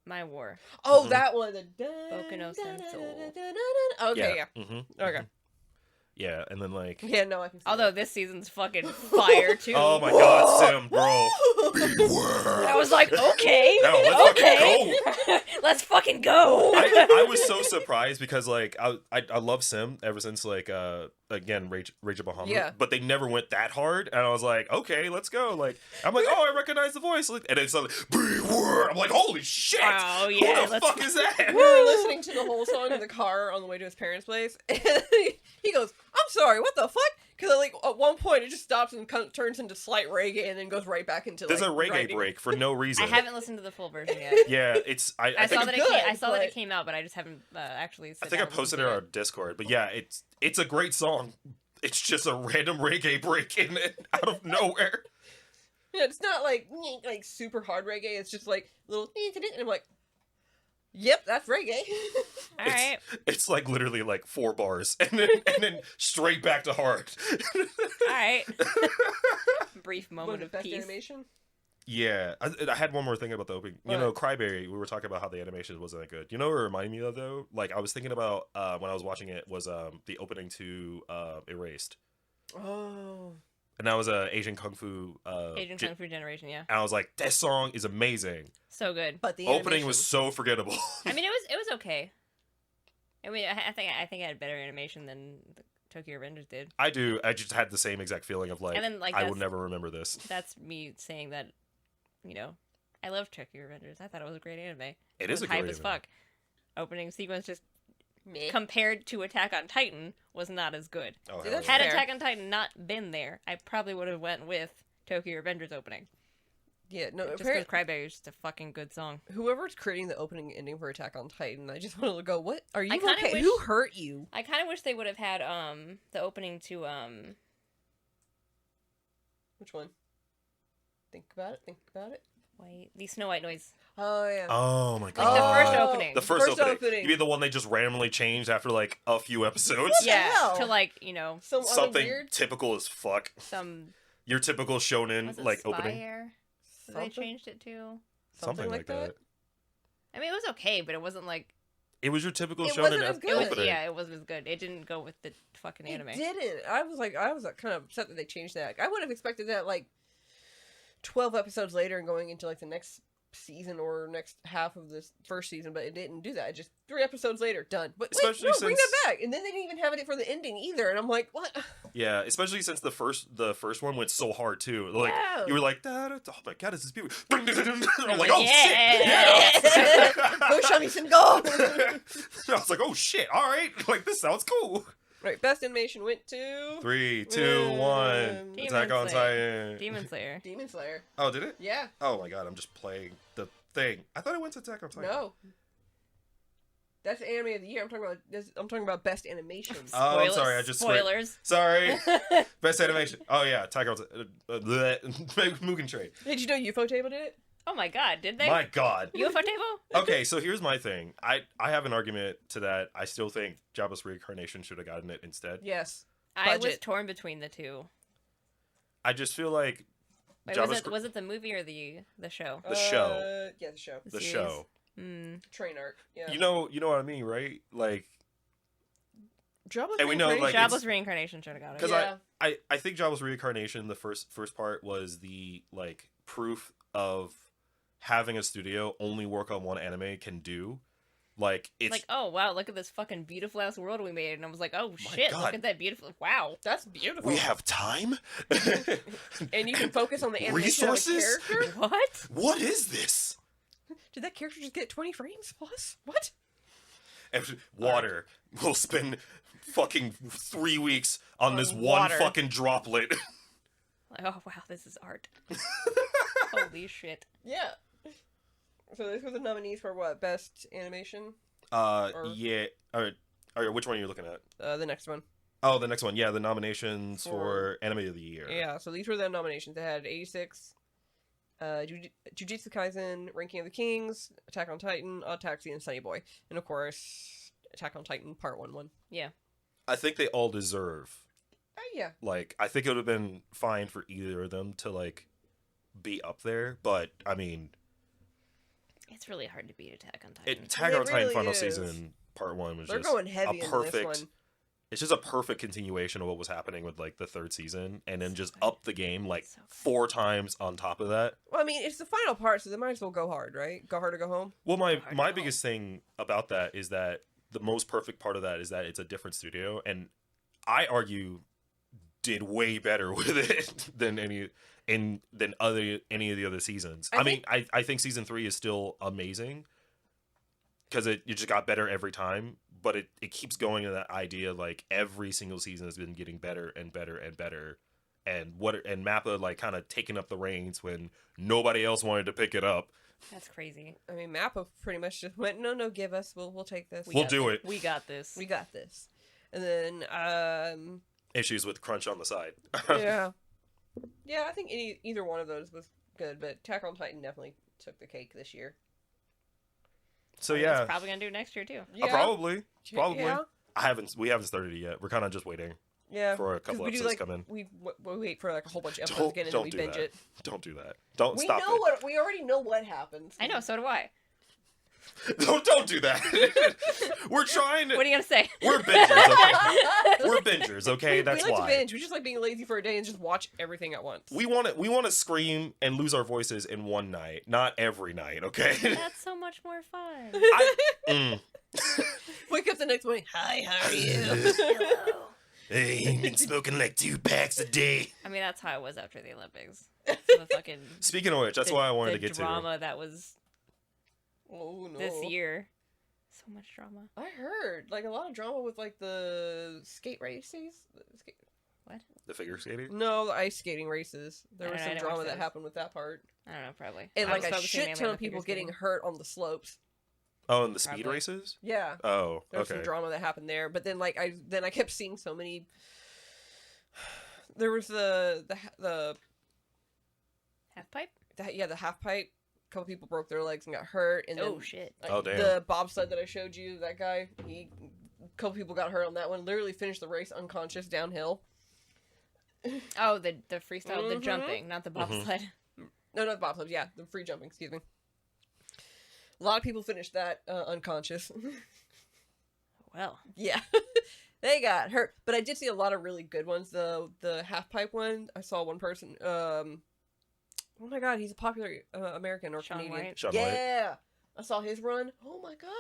My War. Oh, that one. The Boku no Senso. Okay, yeah. Okay. Yeah, and then like Yeah, no, I can see Although that. this season's fucking fire too. oh my god, Sim, bro. Beware. I was like, okay, No, let's okay, fucking go. let's fucking go. I was so surprised because like I love Sim ever since like again Rage of Bahamut, Yeah. but they never went that hard, and I was like, okay, let's go. Like I'm like, oh, I recognize the voice, and it's like beware. I'm like, holy shit, Oh, yeah, who the fuck is that? We were listening to the whole song in the car on the way to his parents' place, and he goes, "I'm sorry, what the fuck?" Because like at one point it just stops and turns into slight reggae, and then goes right back into There's like, a reggae grinding. break for no reason. I haven't listened to the full version yet. Yeah, it's I I think saw that good, I saw that but- it came out, but I just haven't actually. I think I posted it on our Discord, but yeah, it's a great song. It's just a random reggae break in it out of nowhere. Yeah, it's not like super hard reggae. It's just like little, and I'm like, "Yep, that's reggae." All right. It's like literally like 4 bars and then straight back to hard. All right. Brief moment of Best peace. animation. Yeah, I had one more thing about the opening. You What? know, Cryberry, we were talking about how the animation wasn't that good. You know what it reminded me of, though? Like, I was thinking about, when I was watching it, was the opening to Erased. Oh. And that was Asian Kung Fu. Kung Fu Generation, yeah. And I was like, this song is amazing. So good. But the Opening animation- was so forgettable. I mean, it was okay. I mean, I think it had better animation than the Tokyo Revengers did. I do. I just had the same exact feeling of like, And then, like, I will that's- never remember this. That's me saying that, you know, I love Tokyo Revengers. I thought it was a great anime. It is was a hype great as anime. fuck. Opening sequence just Meh. compared to Attack on Titan was not as good. Oh, See, hell that's yeah. Had fair. Attack on Titan not been there, I probably would have went with Tokyo Revengers opening. Yeah, no. Just because Cryberry is just a fucking good song. Whoever's creating the opening and ending for Attack on Titan, I just want to go, what? Are you I kinda okay? wish- Who hurt you? I kind of wish they would have had the opening to Which one? Think about it. the Snow White noise. Oh, yeah. Oh my Like god. the first opening. The first opening. You mean the one they just randomly changed after like a few episodes? What the Yeah, hell? to like, you know, Some other Something weird... typical as fuck. some Your typical shonen was it like Spy opening. Air that they Something? changed it to. Something like that. I mean, it was okay, but it wasn't like It was your typical It shonen wasn't as as good. it was. opening. Yeah, it wasn't as good. It didn't go with the fucking anime. It didn't. I was kind of upset that they changed that. I would have expected that like 12 episodes later and going into like the next season or next half of this first season, but it didn't do that. It just 3 episodes later, done. But wait, Especially no, bring since- that back. And then they didn't even have it for the ending either. And I'm like, what? Yeah, especially since the first one went so hard too. Like Yeah. you were like, "Da, da, da, oh my god, this is beautiful." I'm like, like, oh yeah. shit. Go show me some gold. I was like, oh shit, all right, like this sounds cool. Right, best animation went to 3, 2, 1. Demon Attack on Slayer. Titan. Demon Slayer. Demon Slayer. Oh, did it? Yeah. Oh my god, I'm just playing the thing. I thought it went to Attack on Titan. No. That's anime of the year. I'm talking about best animation. Oh, I'm sorry, I just spoilers. Sorry. Best animation. Oh yeah, Attack on Titan. Mugen Train. Did you know UFO Table did it? Oh my god, did they? My god. UFO table? Okay, so here's my thing. I have an argument to that. I still think Jabba's reincarnation should have gotten it instead. Yes. I was Budget. torn between the two. I just feel like Wait, Jabba's was it the movie or the show? The show. Yeah, the show. the series? show. Mm. Train arc. Yeah. You know what I mean, right? Like, Jabba's and we know, like, reincarnation- Jabba's reincarnation should have got it. because Yeah. I think Jabba's reincarnation, the first part was the like proof of having a studio only work on one anime can do. Like it's Like, oh wow, look at this fucking beautiful ass world we made, and I was like, oh shit, God. look at that beautiful. Wow. That's beautiful. we have time. and you can focus on the animation Resources? of a character. What? What is this? Did that character just get 20 frames plus? What? And water. We'll spend fucking 3 weeks on this one water. fucking droplet. Like, oh wow, this is art. Holy shit. Yeah. So this was the nominees for what? Best animation? Yeah. All right. Which one are you looking at? The next one. Oh, the next one. Yeah, the nominations For- for Anime of the Year. Yeah, so these were the nominations. They had 86, Jujutsu Kaisen, Ranking of the Kings, Attack on Titan, Odd Taxi, and Sunny Boy. And of course, Attack on Titan Part 1. Yeah. I think they all deserve. Yeah. Like, I think it would have been fine for either of them to like be up there, but I mean, It's really hard to beat Attack on Titan. Attack on Titan really final is. season part 1 was They're just going heavy a into perfect. this one. It's just a perfect continuation of what was happening with like the 3rd season, and then So just good. up the game like So good. 4 times on top of that. Well, I mean, it's the final part, so they might as well go hard, right? Go hard or go home. Well, my Hard my to know. biggest thing about that is that the most perfect part of that is that it's a different studio, and I argue did way better with it than any of the other seasons. I think season 3 is still amazing because it just got better every time, but it keeps going to that idea like every single season has been getting better and better and better. And Mappa like kind of taking up the reins when nobody else wanted to pick it up. That's crazy. I mean, Mappa pretty much just went, no, give us. We'll take this. We'll got do this. it. We got this. We got this. And then, Issues with Crunch on the side. yeah. Yeah, I think either one of those was good, but Attack on Titan definitely took the cake this year. So It's yeah, probably gonna do it next year too. Yeah. probably. Yeah. We haven't started it yet. We're kind of just waiting Yeah. for a 'Cause couple we do, episodes like, to come in. we wait for like a whole bunch of episodes Don't again and then don't we do binge that. it. Don't do that. Don't We stop know it. we already know what happens. I know. So do I. Don't do that. We're trying to. What are you gonna say? We're bingers. Okay? We're bingers. Okay, that's we like why. to binge. We just like being lazy for a day and just watch everything at once. We want to scream and lose our voices in one night, not every night. Okay. That's so much more fun. Wake up the next morning. Hi, how are you? Hello. Hey, I've been smoking like 2 packs a day. I mean, that's how it was after the Olympics. The fucking Speaking of which, that's why I wanted to get the drama that was Oh no. this year. So much drama. I heard like a lot of drama with like the skate races. What? the figure skating. No, the ice skating races. There I was don't know, I some didn't watch drama that those. happened with that part, I don't know. Probably. and I like was a focusing shit mainly ton on of the people figure getting skating. hurt on the slopes. Oh, and the speed Probably. races. Yeah. Oh, There was some okay. drama that happened there, but then like I kept seeing so many. There was the Half pipe. the half pipe. A couple people broke their legs and got hurt, and then Oh shit. like, Oh, damn. the bobsled that I showed you, that guy, a couple people got hurt on that one. Literally finished the race unconscious downhill. Oh, the freestyle, the Mhm. jumping, not the bobsled. No, not the bobsled. Yeah, the free jumping. Excuse me. A lot of people finished that unconscious. Well, Yeah, they got hurt. But I did see a lot of really good ones. The half pipe one, I saw one person. Oh my god, he's a popular American or Shaun Canadian. White? Shaun White. Yeah, I saw his run. Oh my god,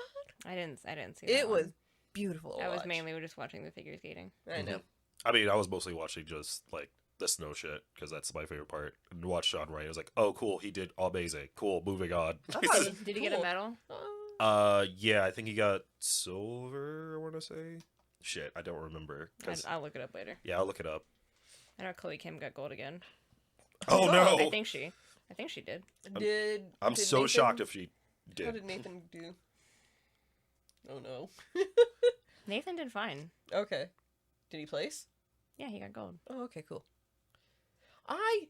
I didn't see that it was one. beautiful. to I was watch. mainly just watching the figure skating. I know. I mean, I was mostly watching just like the snow shit because that's my favorite part. And to watch Shaun White, I was like, oh, cool, he did amazing. Cool, moving on. I thought it was Did he get a cool. medal? Yeah, I think he got silver. I want to say. Shit, I don't remember. 'Cause- I'll look it up later. yeah, I'll look it up. I know Chloe Kim got gold again. Oh God, no! I think she did. I'm did so Nathan- shocked if she How did. did Nathan do? Oh no. Nathan did fine. Okay. Did he place? Yeah, he got gold. Oh, okay, cool. I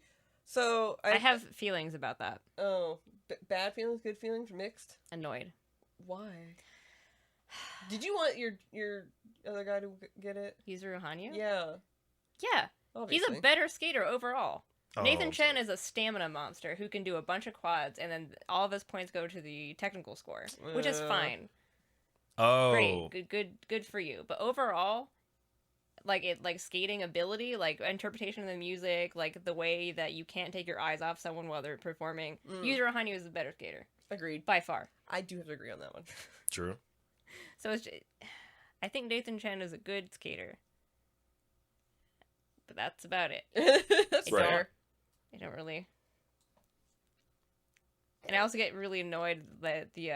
I have feelings about that. Oh, bad feelings, good feelings, mixed. Annoyed. Why? Did you want your other guy to get it? Yuzuru Hanyu? Yeah, Yeah. obviously. He's a better skater overall. Oh, Nathan Chen is a stamina monster who can do a bunch of quads, and then all of his points go to the technical score, which is fine. Oh, Great, good for you. But overall, like skating ability, like interpretation of the music, like the way that you can't take your eyes off someone while they're performing. Yuzuru Hanyu is a better skater Agreed. by far. I do have to agree on that one. true. So I think Nathan Chen is a good skater, but that's about it. That's Right. fair. I don't really. And I also get really annoyed that the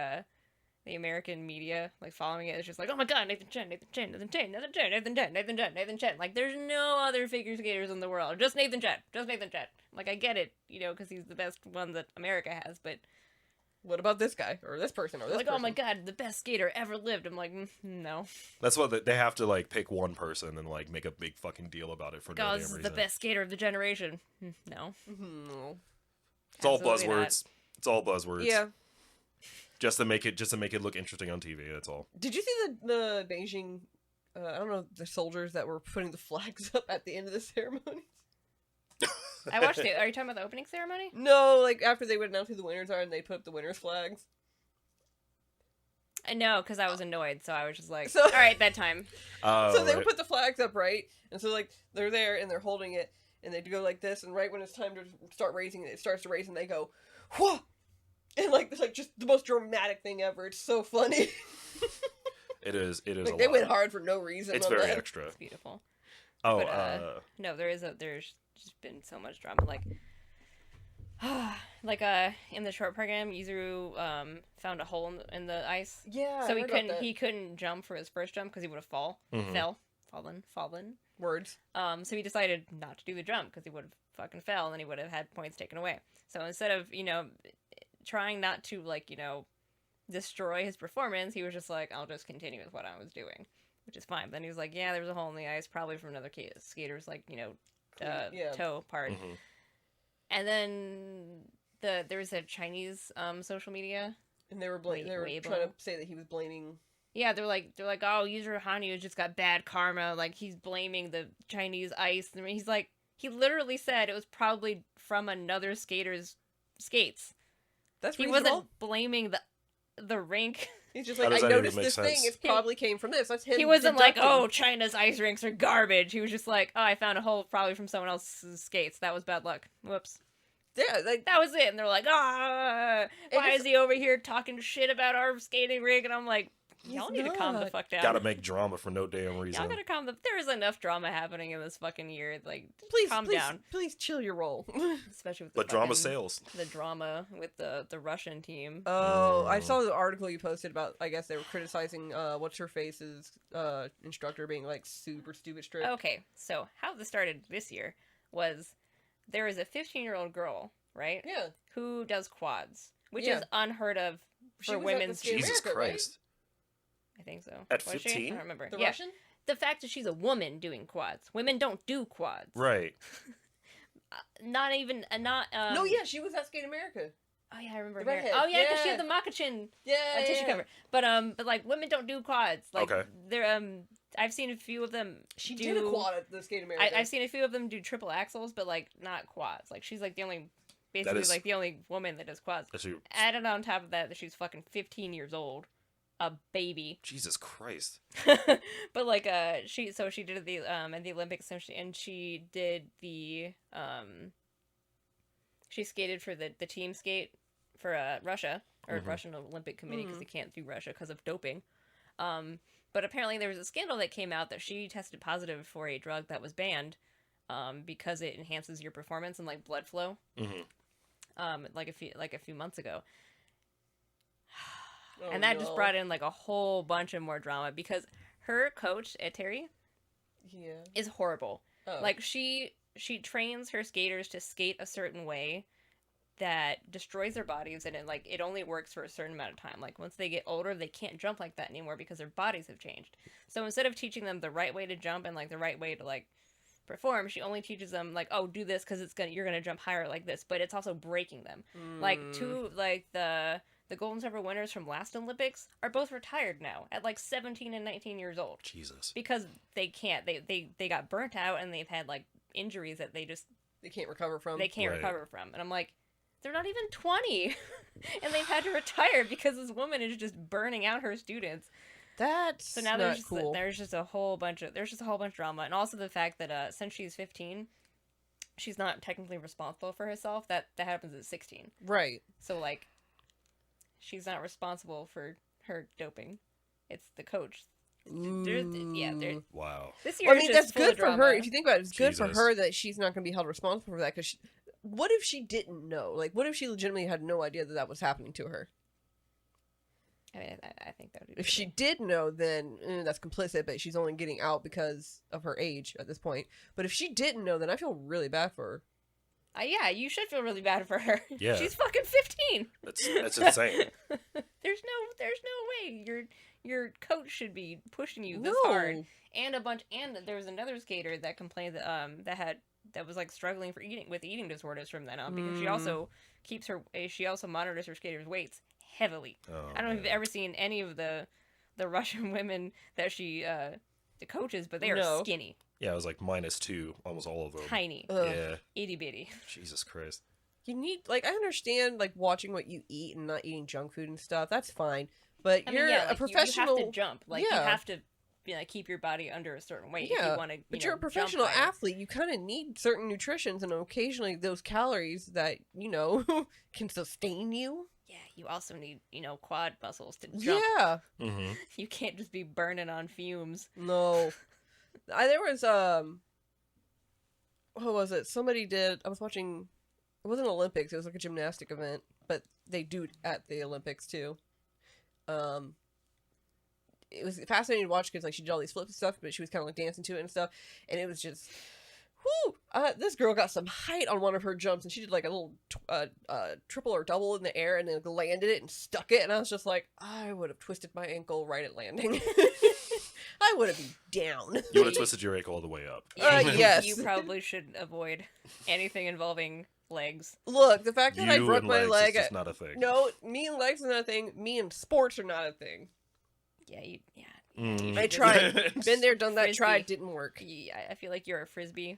American media, like, following it is just like, oh my god, Nathan Chen, Nathan Chen, Nathan Chen, Nathan Chen, Nathan Chen, Nathan Chen, Nathan Chen. Like, there's no other figure skaters in the world. Just Nathan Chen. Just Nathan Chen. Like, I get it, because he's the best one that America has, but What about this guy or this person or this like, person? oh my god, the best skater ever lived. I'm like, no. That's what they have to like pick one person and like make a big fucking deal about it for no God, damn this is reason. the best skater of the generation. No. No. It's all Absolutely not. buzzwords. It's all buzzwords. Yeah. Just to make it look interesting on TV. That's all. Did you see the Beijing? I don't know, the soldiers that were putting the flags up at the end of the ceremonies. I watched it. Are you talking about the opening ceremony? No, like after they would announce who the winners are and they put up the winners' flags. No, because I was annoyed, so I was just like, So- all right, bedtime. So they would put the flags up, right? And so like they're there and they're holding it, and they go like this, and right when it's time to start raising it, it starts to raise, and they go, "Whoa!" And like it's like just the most dramatic thing ever. It's so funny. It is. It is. Like a they lot. went hard for no reason. It's on very that. extra. It's beautiful. Oh, But, no, there's just been so much drama. Like, in the short program, Yuzuru found a hole in the ice. Yeah. So I heard about that. he couldn't jump for his first jump because he would have fallen. Words. So he decided not to do the jump because he would have fucking fell and then he would have had points taken away. So instead of, trying not to, destroy his performance, he was just like, I'll just continue with what I was doing, which is fine. Then he was like, yeah, there's a hole in the ice, probably from another skater's, toe part. Mm-hmm. And then there was a Chinese social media. And they were trying to say that he was blaming. Yeah, they're like, oh, Yuzuru Hanyu just got bad karma. Like, he's blaming the Chinese ice. I mean, he literally said it was probably from another skater's skates. That's He reasonable. wasn't blaming the rink. He's just How like, does I that even noticed make this thing. sense? It probably came from this. That's him. He wasn't like, deducting. oh, China's ice rinks are garbage. He was just like, oh, I found a hole probably from someone else's skates. That was bad luck. Whoops. Yeah, like That was it. And they're like, why just- is he over here talking shit about our skating rink? And I'm like, y'all He's need to calm the not. fuck down. Gotta make drama for no damn reason. Y'all gotta calm the. There is enough drama happening in this fucking year. Like, please, calm please, down. please chill your roll. Especially with But the drama fucking- sales. The drama with the Russian team. Oh, I saw the article you posted about. I guess they were criticizing what's her face's instructor being like super stupid strict. Okay, so how this started this year was there is a 15-year-old girl, right? Yeah, Who does quads, which Yeah. is unheard of She for was at the women's. skate- Jesus America, right? Christ. I think so. At Was she? 15? I don't remember. the Yeah, Russian. the fact that she's a woman doing quads. Women don't do quads. Right. Not even not. No, yeah, she was at Skate America. Oh yeah, I remember The her. redhead. Oh yeah, because she Yeah. had the Makachin Yeah, tissue yeah. cover. But like women don't do quads. Like Okay. they're I've seen a few of them. She do, did a quad at the Skate America. I've seen a few of them do triple axles, but like not quads. Like she's like the only, basically is- like the only woman that does quads. Actually, Added on top of that she's fucking 15 years old, a baby. Jesus Christ. But like she did the in the Olympics and she did the she skated for the team skate for Russia or Mhm. Russian Olympic Committee because they can't do Russia because of doping. But apparently there was a scandal that came out that she tested positive for a drug that was banned because it enhances your performance and like blood flow. Mm-hmm. Like a few months ago. Oh, And that just no. brought in like a whole bunch of more drama because her coach, Terry, Yeah. is horrible. Oh. Like she trains her skaters to skate a certain way that destroys their bodies and it only works for a certain amount of time. Like once they get older, they can't jump like that anymore because their bodies have changed. So instead of teaching them the right way to jump and like the right way to like perform, she only teaches them like, oh, do this because you're gonna jump higher like this, but it's also breaking them. Like the gold and silver winners from last Olympics are both retired now at like 17 and 19 years old Jesus. because they can't. They got burnt out and they've had like injuries that they can't recover from. can't Right. recover from. And I'm like, they're not even 20, and they've had to retire because this woman is just burning out her students. That's So now not there's cool. there's just a whole bunch of drama, and also the fact that since she's 15, she's not technically responsible for herself. That happens at 16. Right. So like, she's not responsible for her doping. It's the coach. They're Wow. this year. Well, I is mean, just that's full of good for her. drama. If you think about it, it's good for Jesus. her that she's not going to be held responsible for that. Because what if she didn't know? Like, what if she legitimately had no idea that was happening to her? I mean, I think that would be If she did know, then that's complicit, but she's only getting out because of her age at this point. But if she didn't know, then I feel really bad for her. Yeah, you should feel really bad for her. Yeah. She's fucking 15. That's insane. There's no way your coach should be pushing you this No. hard. And there was another skater that complained that was like struggling with eating disorders from then on because she also she also monitors her skaters' weights heavily. Oh, I don't know if man. you've ever seen any of the Russian women that she the coaches, but they are No. skinny. Yeah, it was like -2, almost all of them. Tiny. Ugh. Yeah. Itty bitty. Jesus Christ. You need, like, I understand, like, watching what you eat and not eating junk food and stuff. That's fine. But I you're mean, yeah, a like, professional. you have to jump. Like, you Yeah. have to keep your body under a certain weight if Yeah, you want to, but you're a professional athlete. You kind of need certain nutritions and occasionally those calories that, can sustain you. Yeah, you also need, quad muscles to jump. Yeah. Mm-hmm. You can't just be burning on fumes. No. There was, what was it? I was watching, it wasn't Olympics, it was like a gymnastic event, but they do it at the Olympics too. It was fascinating to watch because, like, she did all these flips and stuff, but she was kind of, like, dancing to it and stuff, and it was just, whoo! This girl got some height on one of her jumps, and she did, like, a little triple or double in the air, and then landed it and stuck it, and I was just like, I would have twisted my ankle right at landing. I would have been down. You would have twisted your ankle all the way up. Yes. You probably should avoid anything involving legs. Look, the fact that I You broke and my legs leg. is just not a thing. No, me and legs are not a thing. Me and sports are not a thing. Yeah, Mm. I tried. Been there, done that, Frisbee. tried, didn't work. Yeah, I feel like you're a frisbee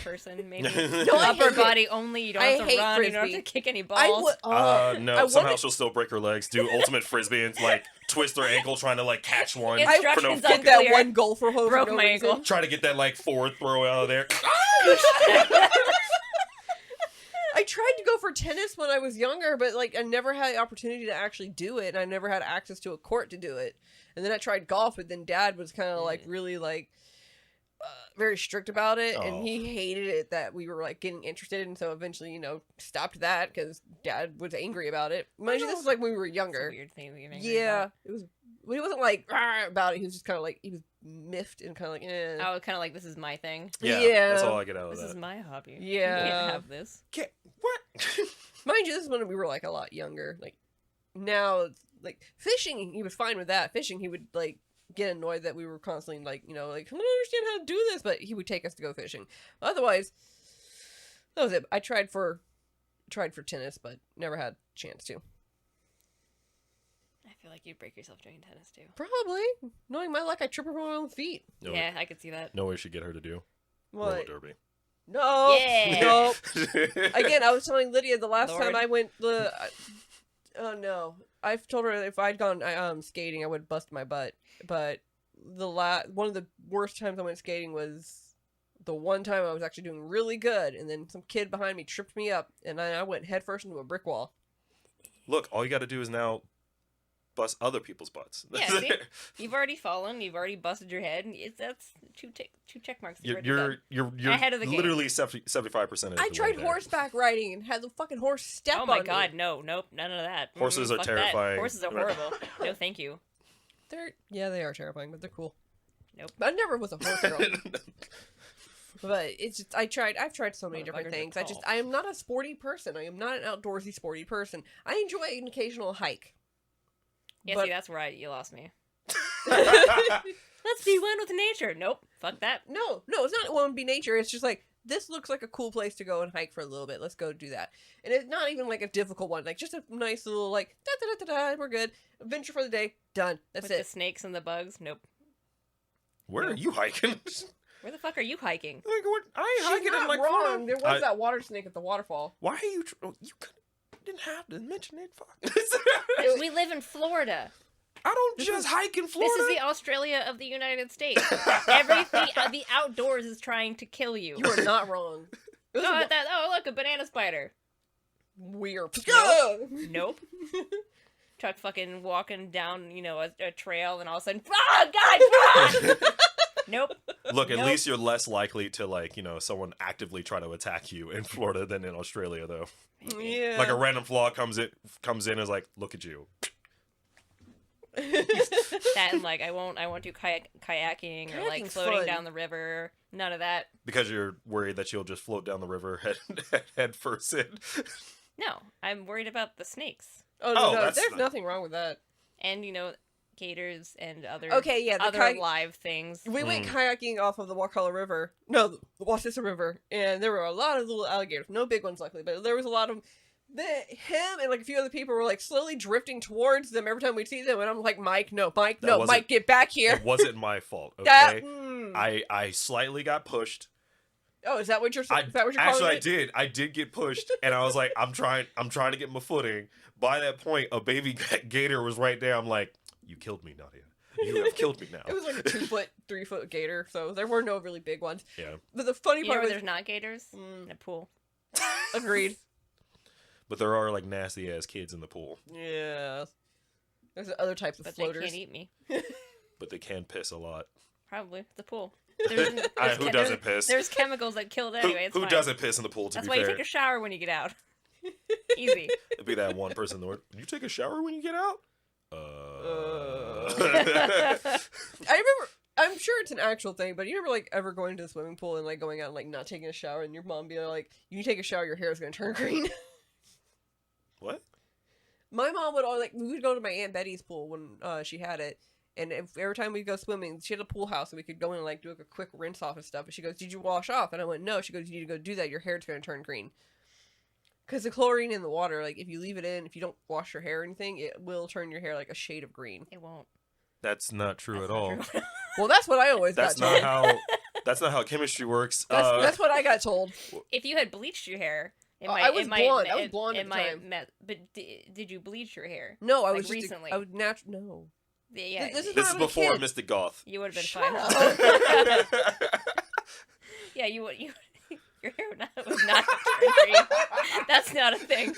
person, maybe. No, I Upper hate it. body only. You don't I have to hate run. You don't Frisbee. have to kick any I balls. would. No, I somehow wanted- she'll still break her legs, do ultimate frisbee, and like twist her ankle trying to like catch one It's for no Instructions fucking. Get that Unclear. one goal for home. Broke for no my reason. ankle. Try to get that like forward throw out of there. I tried to go for tennis when I was younger, but like I never had the opportunity to actually do it, and I never had access to a court to do it. And then I tried golf, but then Dad was kind of like really like very strict about it, and Oh. he hated it that we were like getting interested, and so eventually, stopped that because Dad was angry about it. Mind you, this is like when we were It's a younger. weird thing to get angry Yeah, about. it was. But he wasn't like "Rah," about it. He was just kind of like he was miffed and kind of like, eh. I was kind of like, this is my thing. Yeah, that's all I get out of This that. is my hobby. Yeah. You can't have this. What? Mind you, this is when we were like a lot younger. Like now, it's, like fishing, he was fine with that. Fishing, he would like get annoyed that we were constantly like, like I don't understand how to do this, but he would take us to go fishing. Otherwise, that was it. I tried for tennis, but never had a chance to. I feel like you'd break yourself doing tennis too. Probably, knowing my luck, I trip over my own feet. No, Yeah, I could see that. no way she'd get her to do roller What? derby. No. Yeah. Nope. Again, I was telling Lydia the last Lord. time I went. Oh no! I've told her if I'd gone skating, I would bust my butt. But one of the worst times I went skating was the one time I was actually doing really good, and then some kid behind me tripped me up, and I went headfirst into a brick wall. Look, all you got to do is now bust other people's butts. Yeah, see? You've already fallen. You've already busted your head. That's two check marks. You're Ahead of the game. literally 75%. I tried horseback riding and had the fucking horse step on Oh my me. god, no, nope, none of that. Horses are fuck that. terrifying. Horses are horrible. No, thank you. They are terrifying, but they're cool. Nope. I never was a horse girl. But it's just, I've tried so many different Motherfuckers are things. tall. I am not a sporty person. I am not an outdoorsy sporty person. I enjoy an occasional hike. Yeah, But- see, that's where you lost me. Let's be one with nature. Nope, fuck that. No, it's not one be nature. It's just like, this looks like a cool place to go and hike for a little bit. Let's go do that. And it's not even like a difficult one. Like, just a nice little, like, da-da-da-da-da, we're good. Adventure for the day, done. That's With it. the snakes and the bugs. Nope. Where are you hiking? Where the fuck are you hiking? Like, what? I ain't She's hiking not in like wrong. Florida. There was that water snake at the waterfall. Why are you? You didn't have to mention it. Fuck. We live in Florida. I don't just hike in Florida. This is the Australia of the United States. Everything, the outdoors is trying to kill you. You are not wrong. It was Oh, look, a banana spider. weird. Nope. Chuck fucking walking down, a trail, and all of a sudden, God! Nope. Look, at Nope. least you're less likely to someone actively try to attack you in Florida than in Australia, though. Yeah. Like a random flog comes in and is like, look at you. That and like I won't do kayaking or like Kayaking's floating fun. down the river. None of that. Because you're worried that you'll just float down the river head first in. No, I'm worried about the snakes Oh, Oh, no, that's there's not- nothing wrong with that. and gators and other Okay, yeah, other live things. We went kayaking off of the Wakulla River. No, the Wasissa River. And there were a lot of little alligators. No big ones, luckily, but there was a lot of him and like a few other people were like slowly drifting towards them every time we see them, and I'm like, Mike, Mike, get back here. It wasn't my fault. Okay, I slightly got pushed. Oh, is that what you're saying? Actually, I did get pushed, and I was like, I'm trying to get my footing. By that point, a baby gator was right there. I'm like, you killed me, Nadia. You have killed me now. It was like a 2 foot, 3 foot gator, so there were no really big ones. Yeah. But the funny part was there's not gators in a pool. Agreed. But there are like nasty ass kids in the pool. Yeah. There's other types of floaters. They can't eat me. But they can piss a lot. Probably. It's a pool. Who doesn't piss? There's chemicals that kill it anyway. Who doesn't piss in the pool, That's why you take a shower when you get out. Easy. It'd be that one person in the world. You take a shower when you get out? I remember, I'm sure it's an actual thing, but you never like ever going to the swimming pool and like going out and like not taking a shower and your mom being like, you take a shower, your hair is going to turn green. What? My mom would always, like, we would go to my Aunt Betty's pool when she had it. And every time we'd go swimming, she had a pool house, and we could go in and, like, do a quick rinse off and stuff. And she goes, did you wash off? And I went, no. She goes, you need to go do that. Your hair's going to turn green. Because the chlorine in the water, like, if you leave it in, if you don't wash your hair or anything, it will turn your hair, like, a shade of green. It won't. That's not true at all. Well, that's what I always got told. That's not how chemistry works. That's what I got told. If you had bleached your hair... I was blonde. I was blonde at the time. But did you bleach your hair? No, I like was recently. I would no. Yeah, this is before Mystic Goth. You would have been Shut fine. Yeah, you would. Your hair would not turn green. That's not a thing.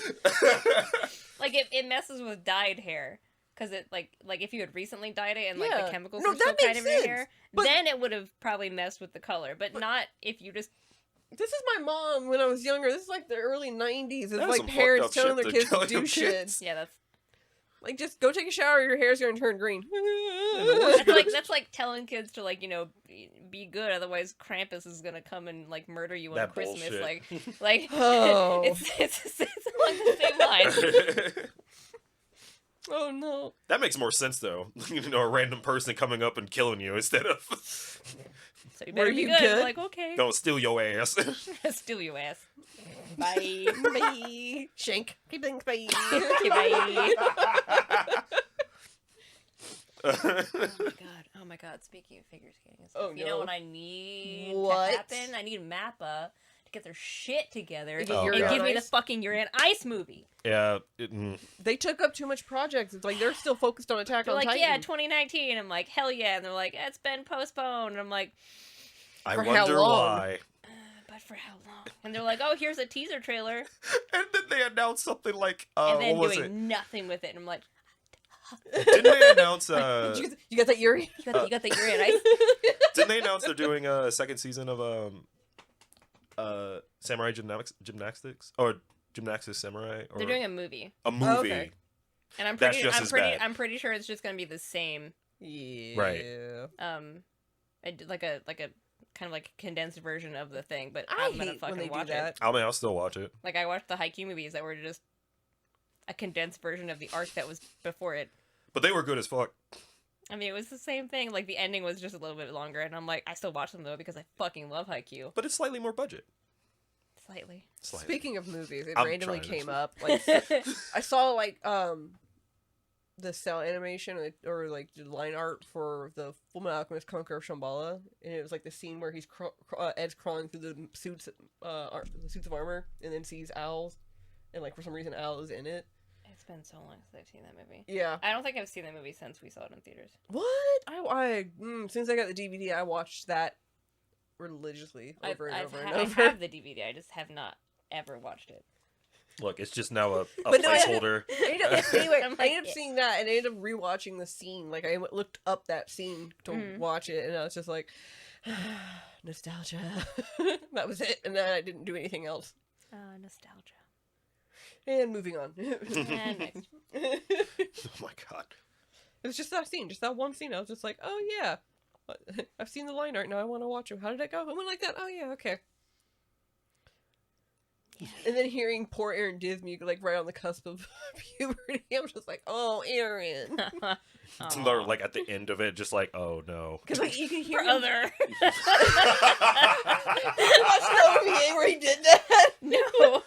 Like it messes with dyed hair. Because it like if you had recently dyed it and like the chemicals were still kind of in your hair, then it would have probably messed with the color. But not if you just. This is my mom when I was younger. This is like the early 90s. It's like parents telling their kids to do shit. Yeah, that's... Like, just go take a shower, your hair's gonna turn green. That's like telling kids to, like, you know, be good, otherwise Krampus is gonna come and, like, murder you on Christmas. Bullshit. Like oh. it's along the same lines. Oh, no. That makes more sense, though. You know, a random person coming up and killing you instead of... So you better be good. Like, okay. Don't steal your ass. Steal your ass. Bye. Bye. Shank. Bye. Okay, bye. Oh my god. Speaking of figure skating and stuff, you know what I need to happen? I need MAPPA to get their shit together and give me the fucking Yuri on Ice movie. Yeah. They took up too much projects. It's like they're still focused on Attack on Titan. They're like, yeah, 2019. I'm like, hell yeah. And they're like, it's been postponed. And I'm like, I wonder why. But for how long? And they're like, oh, here's a teaser trailer. And then they announced something like, and then what was doing nothing with it. And I'm like, didn't they announce you got that Yuri? You got that Yuri on Ice? Didn't they announce they're doing a second season of Samurai Gymnastics? Or Gymnastics Samurai? Or... They're doing a movie. A movie. Oh, okay. And I'm pretty sure it's just gonna be the same. Yeah. Right. Like a kind of like a condensed version of the thing, but I'm gonna fucking watch it. I mean, I'll still watch it. Like, I watched the Haikyuu movies that were just a condensed version of the arc that was before it. But they were good as fuck. I mean, it was the same thing. Like, the ending was just a little bit longer, and I'm like, I still watch them though because I fucking love Haikyuu. But it's slightly more budget. Slightly. Speaking of movies, it I'm randomly trying came up. Like, I saw like the cell animation or like the line art for the Fullmetal Alchemist Conqueror of Shambhala, and it was like the scene where he's Ed's crawling through the suits of armor, and then sees owls, and like for some reason Al is in it. It's been so long since I've seen that movie. Yeah, I don't think I've seen that movie since we saw it in theaters. What? As soon as I got the DVD, I watched that religiously over and over. I have the DVD. I just have not ever watched it. Look, it's just now a placeholder. Anyway, I ended up seeing that, and I ended up rewatching the scene. Like, I looked up that scene to watch it, and I was just like, nostalgia. That was it, and then I didn't do anything else. Nostalgia. And moving on. And next. Oh my god. It was just that scene, just that one scene. I was just like, oh yeah, I've seen the line art, now I want to watch it. How did it go? I went like that. Oh yeah, okay. Yeah. And then hearing poor Aaron Dismuke, like, right on the cusp of puberty, I'm just like, oh, Aaron. Like, at the end of it, just like, oh, no. Because, like, you can hear Brother. Watch the OVA where he did that? No.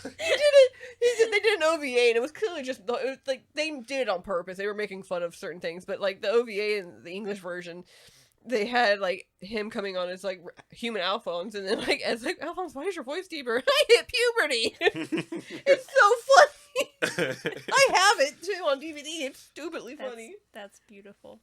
They did an OVA, and it was clearly just, it was like, they did it on purpose. They were making fun of certain things, but like the OVA and the English version, they had like him coming on as like human Alphonse, and then like as like, Alphonse, why is your voice deeper? I hit puberty. It's so funny. I have it too on DVD. It's stupidly funny. That's beautiful.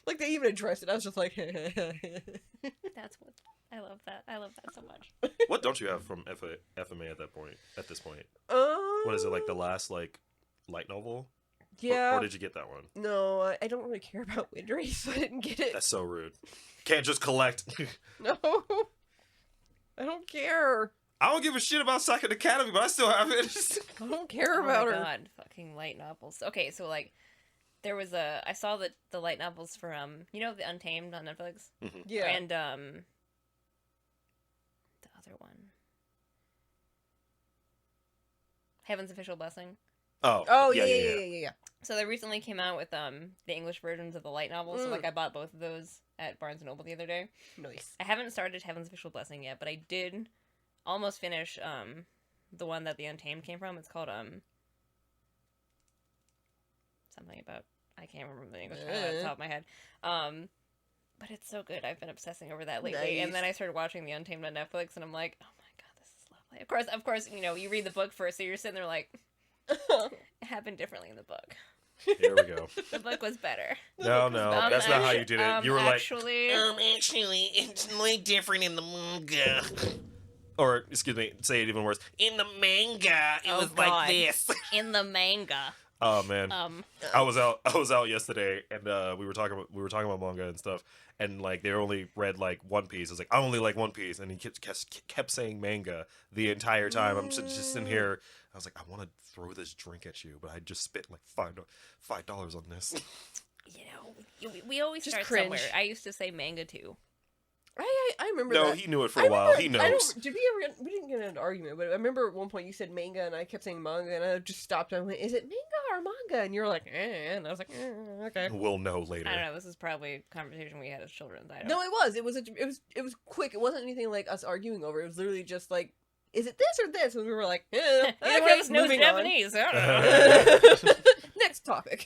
Like they even addressed it. I was just like, That's what I love that. I love that so much. What don't you have from FMA at that point? At this point, what is it, like the last like light novel? Yeah. Or did you get that one? No, I don't really care about Winry, so I didn't get it. That's so rude. Can't just collect. No, I don't care. I don't give a shit about Second Academy, but I still have it. I don't care about her. Oh my god, fucking light novels. Okay, so like, there was I saw the light novels for you know, the Untamed on Netflix. Mm-hmm. Yeah, and the other one, Heaven's Official Blessing. Oh yeah. So they recently came out with the English versions of the light novels. So like I bought both of those at Barnes & Noble the other day. Nice. I haven't started Heaven's Official Blessing yet, but I did almost finish the one that the Untamed came from. It's called something about, I can't remember the English title off the top of my head. But it's so good. I've been obsessing over that lately. Nice. And then I started watching the Untamed on Netflix, and I'm like, oh my god, this is lovely. Of course, you know, you read the book first, so you're sitting there like, it happened differently in the book. Here we go. The book was better. No, that's not how you did it. You were actually, Actually, it's way different in the manga. or excuse me, say it even worse. In the manga, it was God. like this. In the manga. Oh man, I was out yesterday, and we were talking about manga and stuff, and like they only read like One Piece. I was like, I only like One Piece, and he kept saying manga the entire time. I'm just sitting here. I was like, I want to throw this drink at you, but I just spent like $5 on this. You know, we always Just start cringe. somewhere. I used to say manga too. I remember No, that. he knew it for a while. He knows. Did we ever we didn't get into an argument, but I remember at one point you said manga and I kept saying manga, and I just stopped and I went, is it manga or manga? And you were like, and I was like, okay. We'll know later. I don't know. This is probably a conversation we had as children. I don't. No, it was quick. It wasn't anything like us arguing over. It was literally just like, is it this or this? And we were like, Neither one okay, of us knows moving Japanese. I don't know. on. Next topic.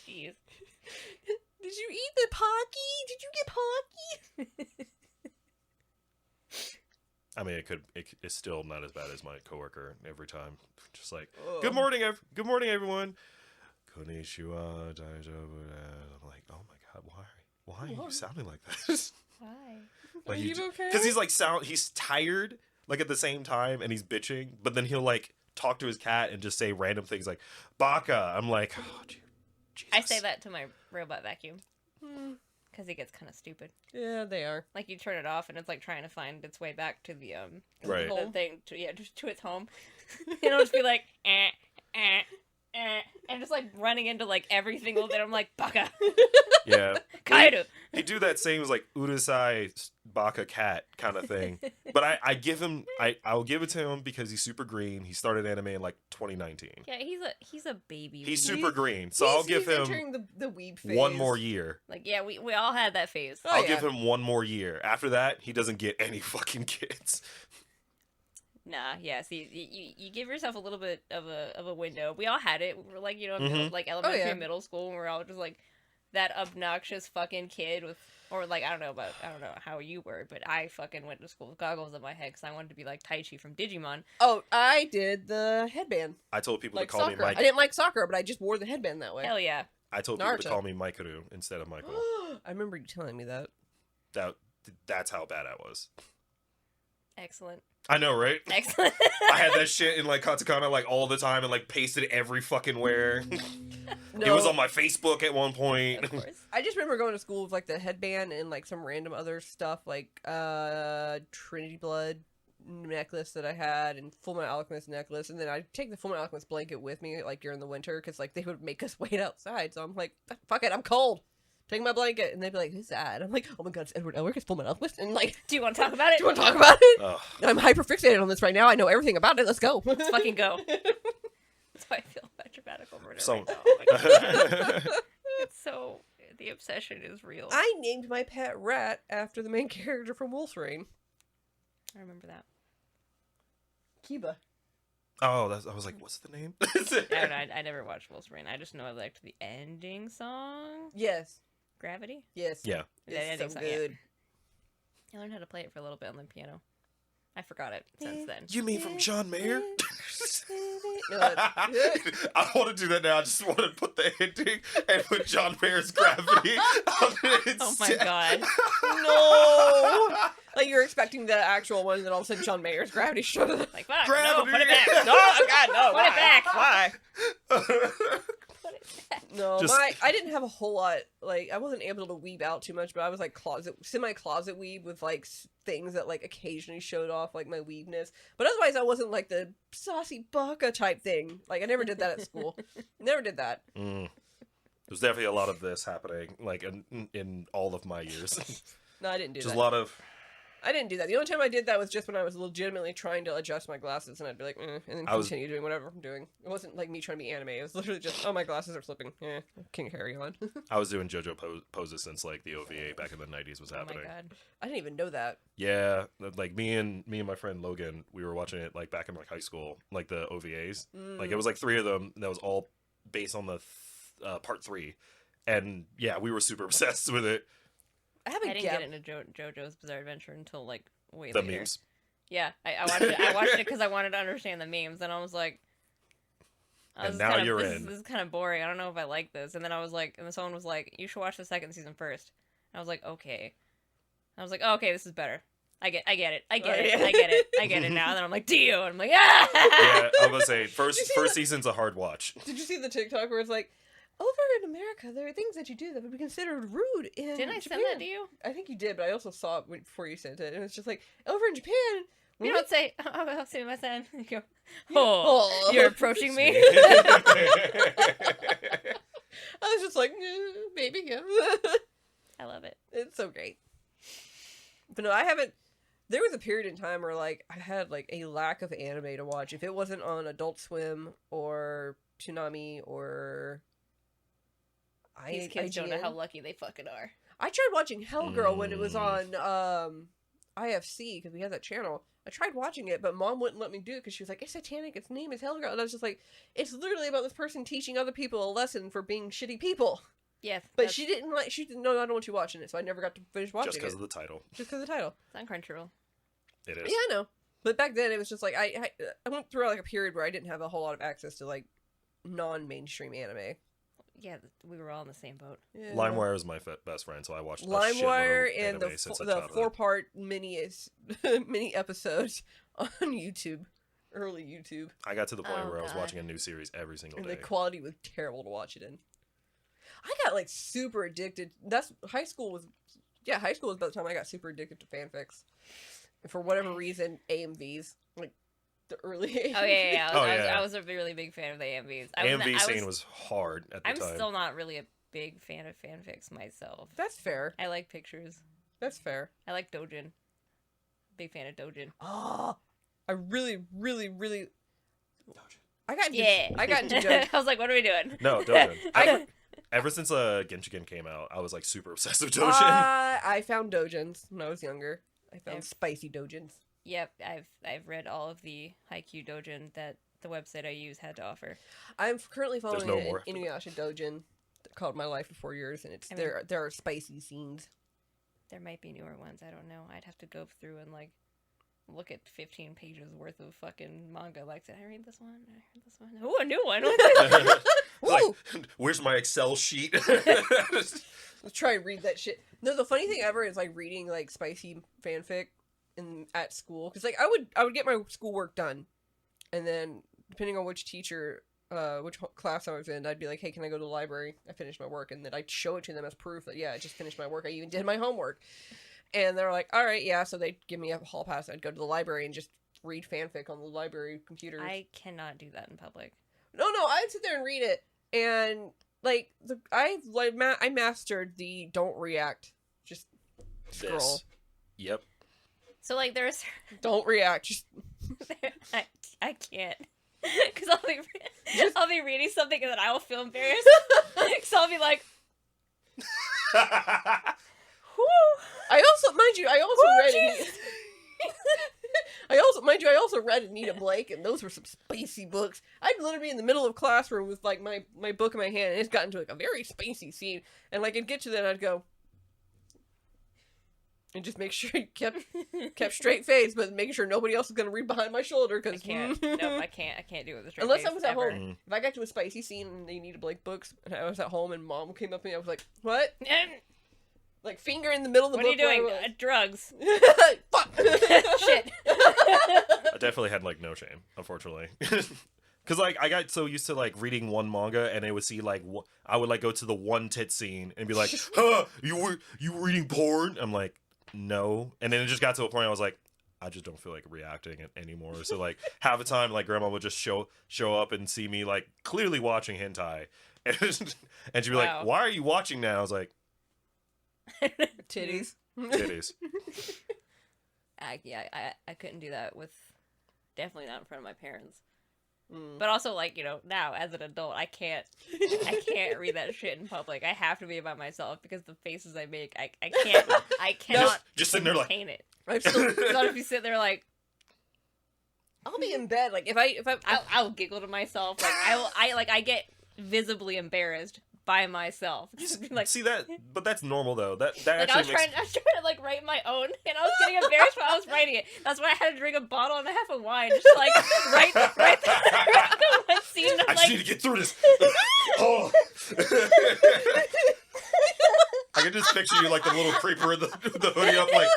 Jeez. Did you eat the Pocky? Did you get Pocky? I mean, it's still not as bad as my coworker every time. Just like, good morning, everyone. Konnichiwa, daijoubu desu. I'm like, oh my god, why are you sounding like this? Why? Like, Are you okay? Because he's tired, like at the same time, and he's bitching, but then he'll like talk to his cat and just say random things like "baka." I'm like, oh, Jesus. I say that to my robot vacuum because it gets kind of stupid. Yeah, they are. Like you turn it off and it's like trying to find its way back to the Right. the thing just to its home. It'll just be like and just like running into like every single bit. I'm like baka. Yeah. Kaido. He do that same as like urusai baka cat kind of thing. But I'll give it to him because he's super green. He started anime in like 2019. Yeah, he's a baby. He's weeb. super green, so I'll give he's him entering the weeb phase. one more year. Like yeah, we all had that phase. I'll yeah. give him one more year. After that, he doesn't get any fucking kids. Nah, yeah. See, you give yourself a little bit of a window. We all had it. We were like, you know, like elementary, and middle school, and we're all just like that obnoxious fucking kid with, or like I don't know how you were, but I fucking went to school with goggles on my head because I wanted to be like Taichi from Digimon. Oh, I did the headband. I told people Like to call soccer. me Mike. I didn't like soccer, but I just wore the headband that way. Hell yeah. I told people to Naruto. call me Mikaru instead of Michael. I remember you telling me that. That's how bad I was. Excellent. I know, right? Excellent. I had that shit in like katakana like all the time and like pasted every fucking where. No, It was on my Facebook at one point. Of course. I just remember going to school with like the headband and like some random other stuff like Trinity Blood necklace that I had and Fullmetal Alchemist necklace, and then I'd take the Fullmetal Alchemist blanket with me like during the winter because like they would make us wait outside, so I'm like, fuck it, I'm cold. Take my blanket, and they'd be like, "Who's that?" I'm like, "Oh my god, it's Edward Elric, it's Fullmetal Alchemist," and like, Do you want to talk about it? "Do you want to talk about it?" Ugh. I'm hyper fixated on this right now. I know everything about it. Let's go. Let's fucking go. That's why I feel about dramatical murder So- right now. Oh my God. It's so, the obsession is real. I named my pet rat after the main character from Wolf's Rain. I remember that. Kiba. Oh, I was like, what's the name? I don't know. I never watched Wolverine. I just know I liked the ending song. Yes. Gravity? Yes. Yeah. The It's ending so song, yeah. good. I learned how to play it for a little bit on the piano. I forgot it since then. You mean from John Mayer? No, I want to do that now. I just want to put the ending and put John Mayer's Gravity on it. Oh my god. no! Like, you're expecting the actual one, and then all of a sudden John Mayer's Gravity showed up. Like, fuck, Gravity. no, put it back. No, oh God, no. Put it back. Why? Put it back. No, Just- I didn't have a whole lot, like, I wasn't able to weeb out too much, but I was, like, semi-closet weeb with, like, things that, like, occasionally showed off, like, my weebness. But otherwise, I wasn't, like, the saucy baka type thing. Like, I never did that at school. Never did that. There's definitely a lot of this happening, like, in all of my years. No, I didn't do Just that. a lot of... I didn't do that. The only time I did that was just when I was legitimately trying to adjust my glasses, and I'd be like, and then continue doing whatever I'm doing. It wasn't like me trying to be anime. It was literally just, oh, my glasses are slipping. Can carry on. I was doing JoJo poses since, like, the OVA back in the 90s was Oh happening. my god. I didn't even know that. Yeah, like, me and my friend Logan, we were watching it, like, back in, like, high school, like, the OVAs. Like, it was, like, 3 of them, that was all based on the part 3. And, yeah, we were super obsessed with it. I haven't I didn't get into JoJo's Bizarre Adventure until, like, way The later. memes. Yeah, I watched it because I wanted to understand the memes, and I was like, And now you're this in. This is kind of boring. I don't know if I like this. And then I was like, and then someone was like, you should watch the second season first. And I was like, okay. I was like, oh, okay, this is better. I get it now. And then I'm like, Dio, and I'm like, ah! Yeah, I was gonna say, first season's a hard watch. Did you see the TikTok where it's like, over in America, there are things that you do that would be considered rude in Didn't I Japan. send that to you? I think you did, but I also saw it before you sent it, and it's just like, over in Japan, You don't say, oh, I'll see my son. You go, oh, you're approaching me? I was just like, maybe, yeah. I love it. It's so great. But no, I haven't. There was a period in time where, like, I had, like, a lack of anime to watch. If it wasn't on Adult Swim or Toonami or These kids don't know IGN. how lucky they fucking are. I tried watching Hellgirl when it was on IFC, because we had that channel. I tried watching it, but Mom wouldn't let me do it because she was like, it's satanic, its name is Hellgirl. And I was just like, it's literally about this person teaching other people a lesson for being shitty people. Yes. But she didn't no, I don't want you watching it, so I never got to finish watching Just because it. of the title. Just because of the title. It's on Crunchyroll. It is. Yeah, I know. But back then, it was just like, I went through like a period where I didn't have a whole lot of access to like non-mainstream anime. Yeah, we were all in the same boat. Yeah. LimeWire is my best friend, so I watched LimeWire a shitload of and anime since the childhood. 4-part mini episodes on YouTube, early YouTube, I got to the point Oh, where I was God. watching a new series every single and day. the quality was terrible to watch it in. I got like super addicted. High school was about the time I got super addicted to fanfics. And for whatever reason, AMVs, like the early AMVs. Oh, yeah. Oh, yeah. I was a really big fan of the AMVs. AMV scene was hard at the I'm time. still not really a big fan of fanfics myself. That's fair. I like pictures. That's fair. I like Dojin. Big fan of Dojin. Oh, I really, really, really. I got into, Yeah. I got into Dojin. I was like, what are we doing? No, Dojin. Ever since Genshiken came out, I was like super obsessed with Dojin. I found dojins when I was younger. I found I've- spicy dojins. Yep, I've read all of the Haikyuu Dojin that the website I use had to offer. I'm currently following no an more. Inuyasha dojin called My Life Before Yours, and I mean- there are spicy scenes. There might be newer ones. I don't know. I'd have to go through and like look at 15 pages worth of fucking manga. Like, did I read this one? Did I read this one? Oh, a new one. Like, Ooh! where's my Excel sheet? Let's try and read that shit. No, the funny thing ever is like reading like spicy fanfic at school, because like I would get my schoolwork done, and then depending on which teacher, which class I was in, I'd be like, hey, can I go to the library? I finished my work, and then I'd show it to them as proof that yeah, I just finished my work. I even did my homework, and they're like, all right, yeah. So they'd give me a hall pass. I'd go to the library and just read fanfic on the library computer. I cannot do that in public. No, I'd sit there and read it, and like I mastered the don't react, just scroll. This. Yep. So like there's Don't react, just I can't. Because I'll be reading something and then I will feel embarrassed. So I'll be like, whoo. I also, mind you, I also read. jeez. I also read Anita Blake, and those were some spacey books. I'd literally be in the middle of classroom with like my book in my hand, and it's gotten to like a very spacey scene, and like I'd get to that, and I'd go, and just make sure you kept straight face, but making sure nobody else is gonna read behind my shoulder because I can't. No, I can't do it with a straight unless face, I was at ever. home. If I got to a spicy scene and they needed Blake books, and I was at home, and Mom came up to me, I was like, "What?" Like finger in the middle of the What book. are you doing? Drugs. Fuck. Shit. I definitely had like no shame, unfortunately. Because like I got so used to like reading one manga, and I would see like I would like go to the one tit scene and be like, "Huh, you reading porn?" I'm like, "No," and then it just got to a point I was like, I just don't feel like reacting it anymore. So like half the time, like Grandma would just show up and see me like clearly watching hentai, and she'd be like, "Why are you watching now?" I was like, Titties. "Titties." I couldn't do that with, definitely not in front of my parents. But also, like, you know, now as an adult, I can't read that shit in public. I have to be by myself because the faces I make, I cannot just sitting there like contain it. I'm still, Not if you sit there like, I'll be in bed like if I'll giggle to myself. Like I get visibly embarrassed by myself. Just like, see that, but that's normal though. That like actually I was trying to like write my own, and I was getting embarrassed while I was writing it. That's why I had to drink a bottle and a half of wine, just to, like write the one scene. I just need to get through this. Oh. I can just picture you like the little creeper in the hoodie up, like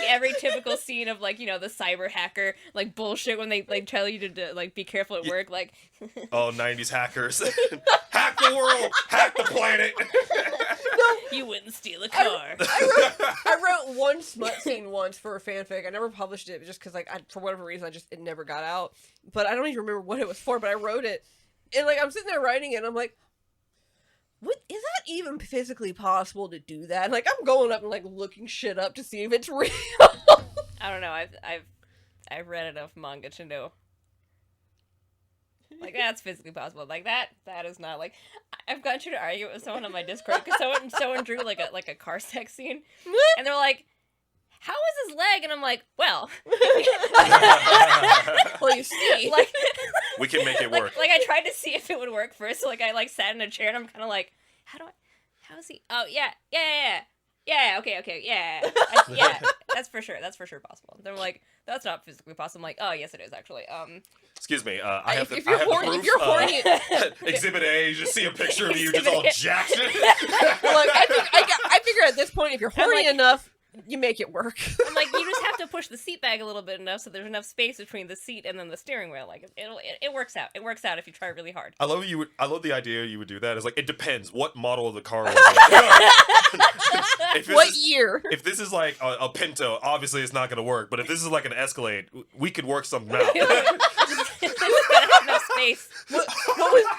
every typical scene of like, you know, the cyber hacker like bullshit when they like tell you to like be careful at work, like oh 90s hackers. Hack the world, hack the planet. You wouldn't steal a car. I wrote one smut scene once for a fanfic. I never published it just because like for whatever reason it never got out. But I don't even remember what it was for. But I wrote it, and like I'm sitting there writing it, and I'm like, what is that even physically possible to do that? And, like I'm going up and like looking shit up to see if it's real. I don't know. I've read enough manga to know. Like that's physically possible. Like that is not like. I've gotten to argue with someone on my Discord because someone drew like a car sex scene, and they're like, "How is his leg?" And I'm like, "Well, well, you see, like we can make it work." Like I tried to see if it would work first. So, like I like sat in a chair and I'm kind of like, how is he? Oh yeah, okay, yeah, yeah. That's for sure possible. They're like, that's not physically possible. I'm like, oh yes, it is actually. Excuse me, I have if the you're proof. horny, if you're horny, Exhibit A, you just see a picture of you just all jacked. Look, I figure at this point, if you're horny enough, you make it work. I'm like, you just have to push the seat back a little bit enough so there's enough space between the seat and then the steering wheel. Like it works out. It works out if you try really hard. I love the idea you would do that. It's like it depends what model of the car was it. What year? If this is like a Pinto, obviously it's not going to work. But if this is like an Escalade, we could work something out. It's gotta have enough space.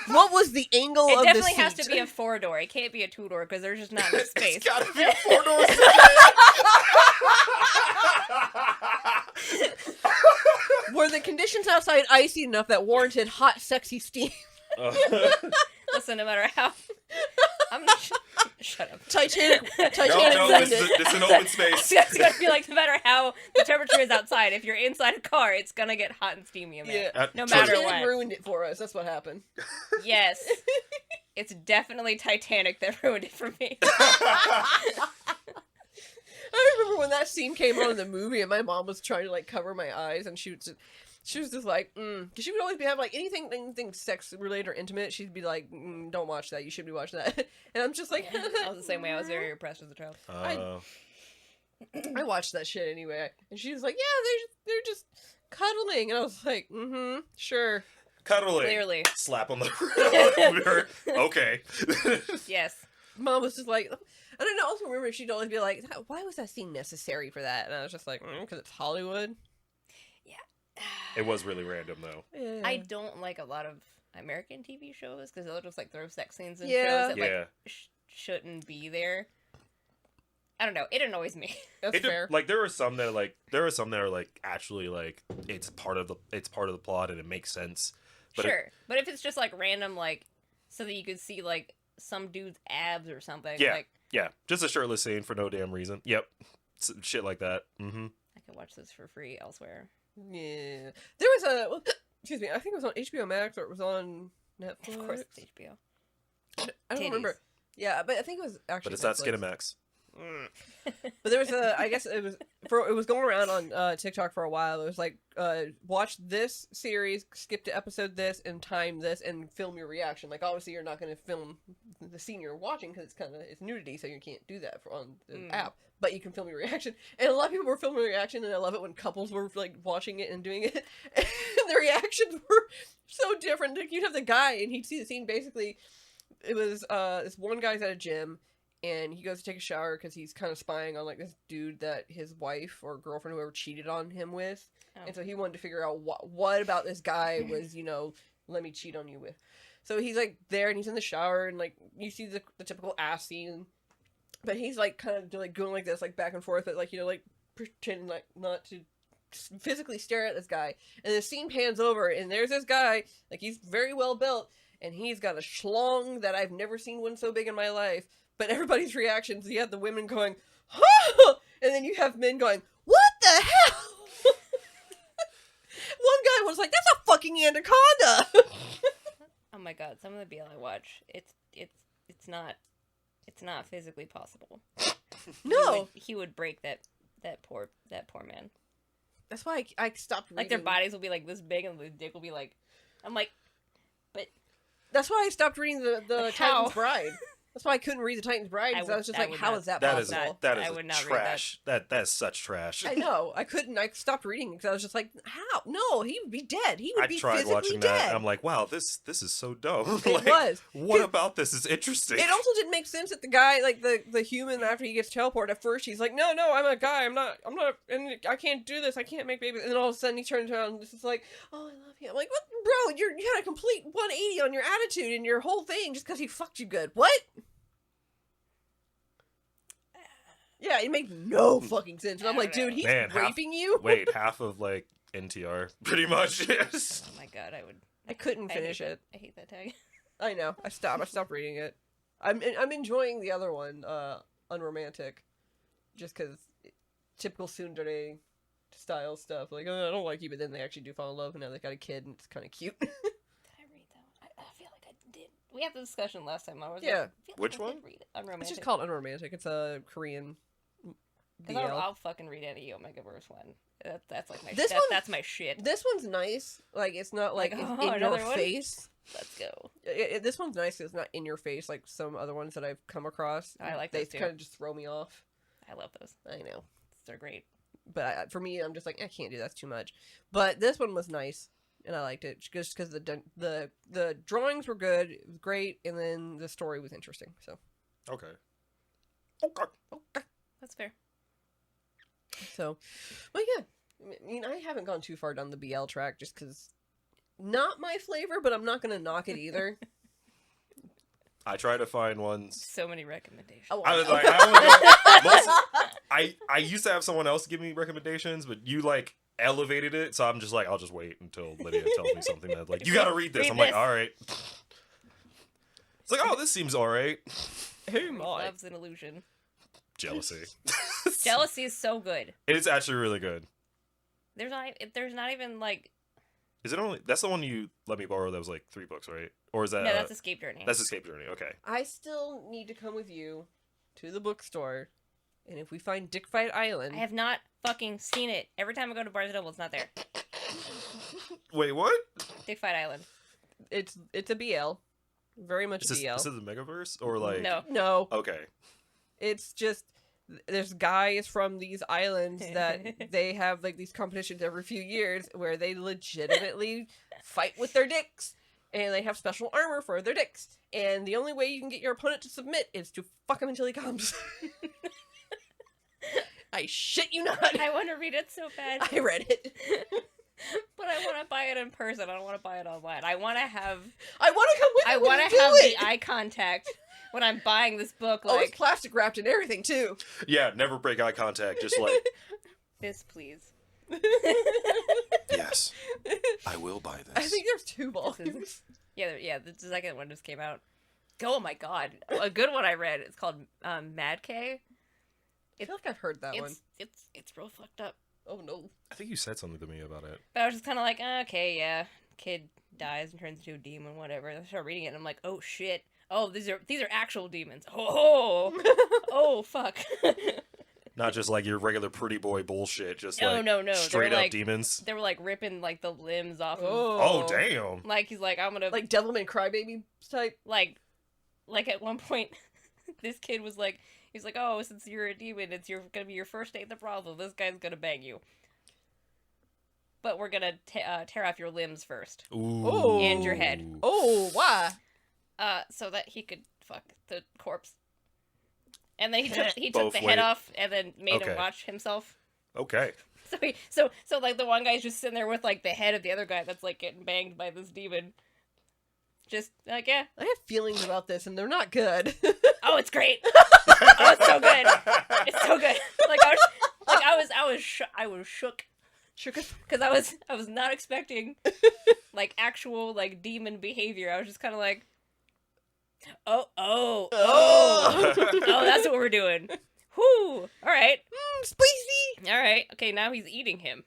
What was the angle of the seat? It definitely has to be a 4-door. It can't be a 2-door because there's just not enough space. It's gotta be a 4-door sedan. Were the conditions outside icy enough that warranted hot, sexy steam? Listen, no matter how... I'm not... Shut up. Titanic. No, it's an open space. It's gonna be like, no matter how the temperature is outside, if you're inside a car, it's gonna get hot and steamy in there. Yeah. No matter Titanic what. ruined it for us. That's what happened. Yes. It's definitely Titanic that ruined it for me. I remember when that scene came on in the movie, and my mom was trying to like cover my eyes, and she was just like, because she would always be having like anything sex related or intimate. She'd be like, "Don't watch that. You should be watching that." And I'm just like, I was the same way. I was very repressed as a child. I watched that shit anyway, and she was like, "Yeah, they're just cuddling," and I was like, sure, cuddling, clearly, slap on the okay, yes." Mom was just like. And I also remember she'd always be like, why was that scene necessary for that? And I was just like, because it's Hollywood. Yeah. It was really random, though. Yeah. I don't like a lot of American TV shows because they'll just like throw sex scenes in shows that like shouldn't be there. I don't know. It annoys me. That's fair. Like there are some that are like actually like it's part of the plot and it makes sense. But sure, but if it's just like random, like so that you could see like some dude's abs or something, yeah. like. Yeah, just a shirtless scene for no damn reason. Yep. shit like that. Mm-hmm. I could watch this for free elsewhere. Yeah. There was a... Well, excuse me. I think it was on HBO Max or it was on Netflix. Of course, it's HBO. I don't remember. Yeah, but I think it was actually But it's not Netflix. Skinamax. But there was I guess it was going around on TikTok for a while. It was like, watch this series, skip to episode this, and time this, and film your reaction. Like, obviously, you're not going to film the scene you're watching because it's nudity, so you can't do that on the app. But you can film your reaction, and a lot of people were filming reaction, and I love it when couples were like watching it and doing it, and the reactions were so different. Like, you'd have the guy, and he'd see the scene. Basically, it was this one guy's at a gym. And he goes to take a shower because he's kind of spying on, like, this dude that his wife or girlfriend, whoever, cheated on him with. Oh. And so he wanted to figure out what about this guy was, let me cheat on you with. So he's, like, there, and he's in the shower, and, like, you see the typical ass scene. But he's, like, kind of, like, going like this, like, back and forth, but, like, like, pretending, like, not to physically stare at this guy. And the scene pans over, and there's this guy, like, he's very well built, and he's got a schlong that I've never seen one so big in my life. But everybody's reactions, you have the women going, huh! And then you have men going, what the hell? One guy was like, that's a fucking anaconda! Oh my god, some of the BL I watch, it's not physically possible. No. He would break that poor man. That's why I stopped reading. Like, their bodies will be like this big and the dick will be like, I'm like, but... That's why I stopped reading the like, Titan's Bride. That's why I couldn't read the Titan's Bride, because I was just like, how is that possible? That is trash. That is such trash. I know. I couldn't. I stopped reading because I was just like, how? No, he would be dead. He would be physically dead. I tried watching that, and I'm like, wow, this is so dumb. It like, was. What about this is interesting? It also didn't make sense that the guy, like, the human, after he gets teleported, at first he's like, no, I'm a guy. I'm not, and I can't do this. I can't make babies. And then all of a sudden he turns around and is like, oh, I love you. I'm like, what? Bro, you had a complete 180 on your attitude and your whole thing just because he fucked you good. What? Yeah, it made no fucking sense. And I'm like, dude, he's raping you? Wait, half of, like, NTR, pretty much. Yes. Oh my god, I couldn't finish it. I hate that tag. I know. I stopped reading it. I'm enjoying the other one, Unromantic, just because typical tsundere style stuff. Like, oh, I don't like you, but then they actually do fall in love, and now they got a kid, and it's kind of cute. Did I read that one? I feel like I did. We had the discussion last time. Which one? Read it. Unromantic. It's just called Unromantic. It's a Korean BL. I'll fucking read any Omegaverse one. That's like my that's my shit. This one's nice. Like, it's not like in your face. Let's go. This one's nice. It's not in your face like some other ones that I've come across. I like those too. They kind of just throw me off. I love those. I know. They're great. But for me, I'm just like, I can't do that. That's too much. But this one was nice, and I liked it just because the drawings were good. It was great, and then the story was interesting. So. Okay. That's fair. So, but yeah, I mean, I haven't gone too far down the BL track just because not my flavor, but I'm not going to knock it either. I try to find ones. So many recommendations. Oh, I was like, I used to have someone else give me recommendations, but you like elevated it, so I'm just like, I'll just wait until Lydia tells me something that like, you got to read this. I'm like, all right. It's like, oh, this seems all right. Who am I? Love's an illusion. Jealousy. Jealousy is so good. It is actually really good. There's not even like. Is it only? That's the one you let me borrow. That was like 3 books, right? Or is that? No, that's Escape Journey. That's Escape Journey. Okay. I still need to come with you to the bookstore, and if we find Dick Fight Island, I have not fucking seen it. Every time I go to Barnes & Noble, it's not there. Wait, what? Dick Fight Island. It's a BL, very much BL. Is it the Megaverse or like? No. Okay. It's just there's guys from these islands that they have like these competitions every few years where they legitimately fight with their dicks, and they have special armor for their dicks, and the only way you can get your opponent to submit is to fuck him until he comes. I shit you not. I want to read it so bad. I read it. But I want to buy it in person. I don't want to buy it online. I want to have the eye contact when I'm buying this book. Like, like, it's plastic wrapped and everything too. Yeah, never break eye contact. Just like this, please. Yes, I will buy this. I think there's 2 volumes. Yeah. The second one just came out. Oh my god, a good one I read. It's called Mad K. I feel like I've heard that one. It's real fucked up. Oh no. I think you said something to me about it. But I was just kind of like, okay, yeah, kid dies and turns into a demon, whatever. And I started reading it, and I'm like, oh shit. Oh, these are actual demons. Oh, oh, fuck. Not just like your regular pretty boy bullshit. Just No. straight They were, up demons. They were like ripping like the limbs off. Oh damn. Like he's like, I'm gonna like Devilman Crybaby type. Like at one point, this kid was like, he's like, oh, since you're a demon, it's gonna be your first day at the brothel. This guy's gonna bang you. But we're gonna tear off your limbs first. Ooh. And your head. Oh, why? So that he could fuck the corpse. And then he took Both the way. head off and then made Okay. him watch himself. Okay. So like the one guy's just sitting there with like the head of the other guy that's like getting banged by this demon. Just like, yeah. I have feelings about this, and they're not good. Oh, it's great. Oh, it's so good. It's so good. Like I was shook. Because I was not expecting like actual like demon behavior. I was just kind of like, oh, that's what we're doing. Whoo! All right. Spicy. All right. Okay, now he's eating him.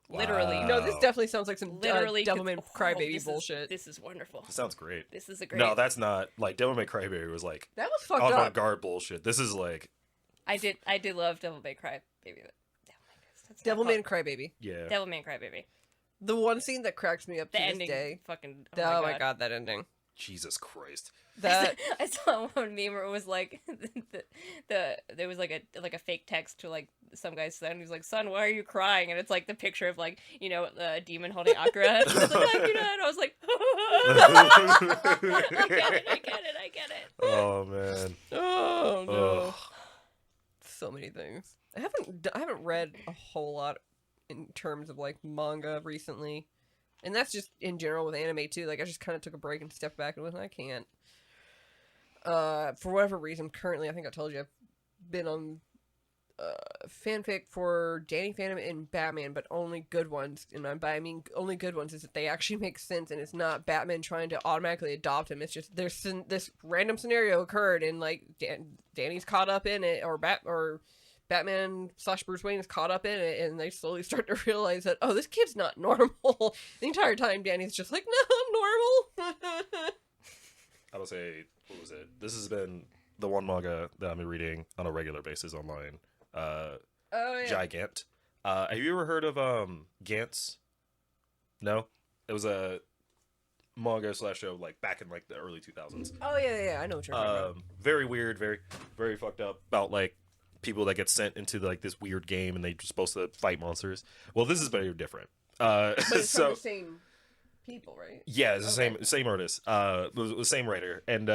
Literally. Wow. No, this definitely sounds like some Literally. Devilman Crybaby this bullshit. This is wonderful. That sounds great. This is a great. No, that's not like Devil May Cry Baby was like That was fucked up. avant-garde bullshit. This is like I did love Devil May Cry Baby. Devilman Crybaby. yeah. Devil May Cry Baby. The one scene that cracks me up to The this ending. day. Fucking. Oh my god, that ending. Jesus Christ. That I saw one meme where it was like there was like a fake text to like some guy's son. He's like, "Son, why are you crying?" And it's like the picture of like a demon holding Akira. And he's like, "Thank you, Dad." I was like, I get it. Oh man. oh no. Ugh. So many things. I haven't read a whole lot in terms of like manga recently. And that's just in general with anime too. Like I just kind of took a break and stepped back and went, I can't. For whatever reason, currently, I think I told you, I've been on fanfic for Danny Phantom and Batman, but only good ones. And by I mean only good ones is that they actually make sense, and it's not Batman trying to automatically adopt him. It's just there's this random scenario occurred, and like Danny's caught up in it, or Batman / Bruce Wayne is caught up in it, and they slowly start to realize that, oh, this kid's not normal. The entire time, Danny's just like, no, I'm normal. I would say, what was it? This has been the one manga that I've been reading on a regular basis online. Oh, yeah. Gigant. Have you ever heard of Gantz? No? It was a manga / show like back in like the early 2000s. Oh, yeah, I know what you're talking about. Very weird, very, very fucked up about like people that get sent into like this weird game and they're supposed to fight monsters. Well, this is very different. But it's so from the same people, right? yeah, it's the same artist, the same writer, and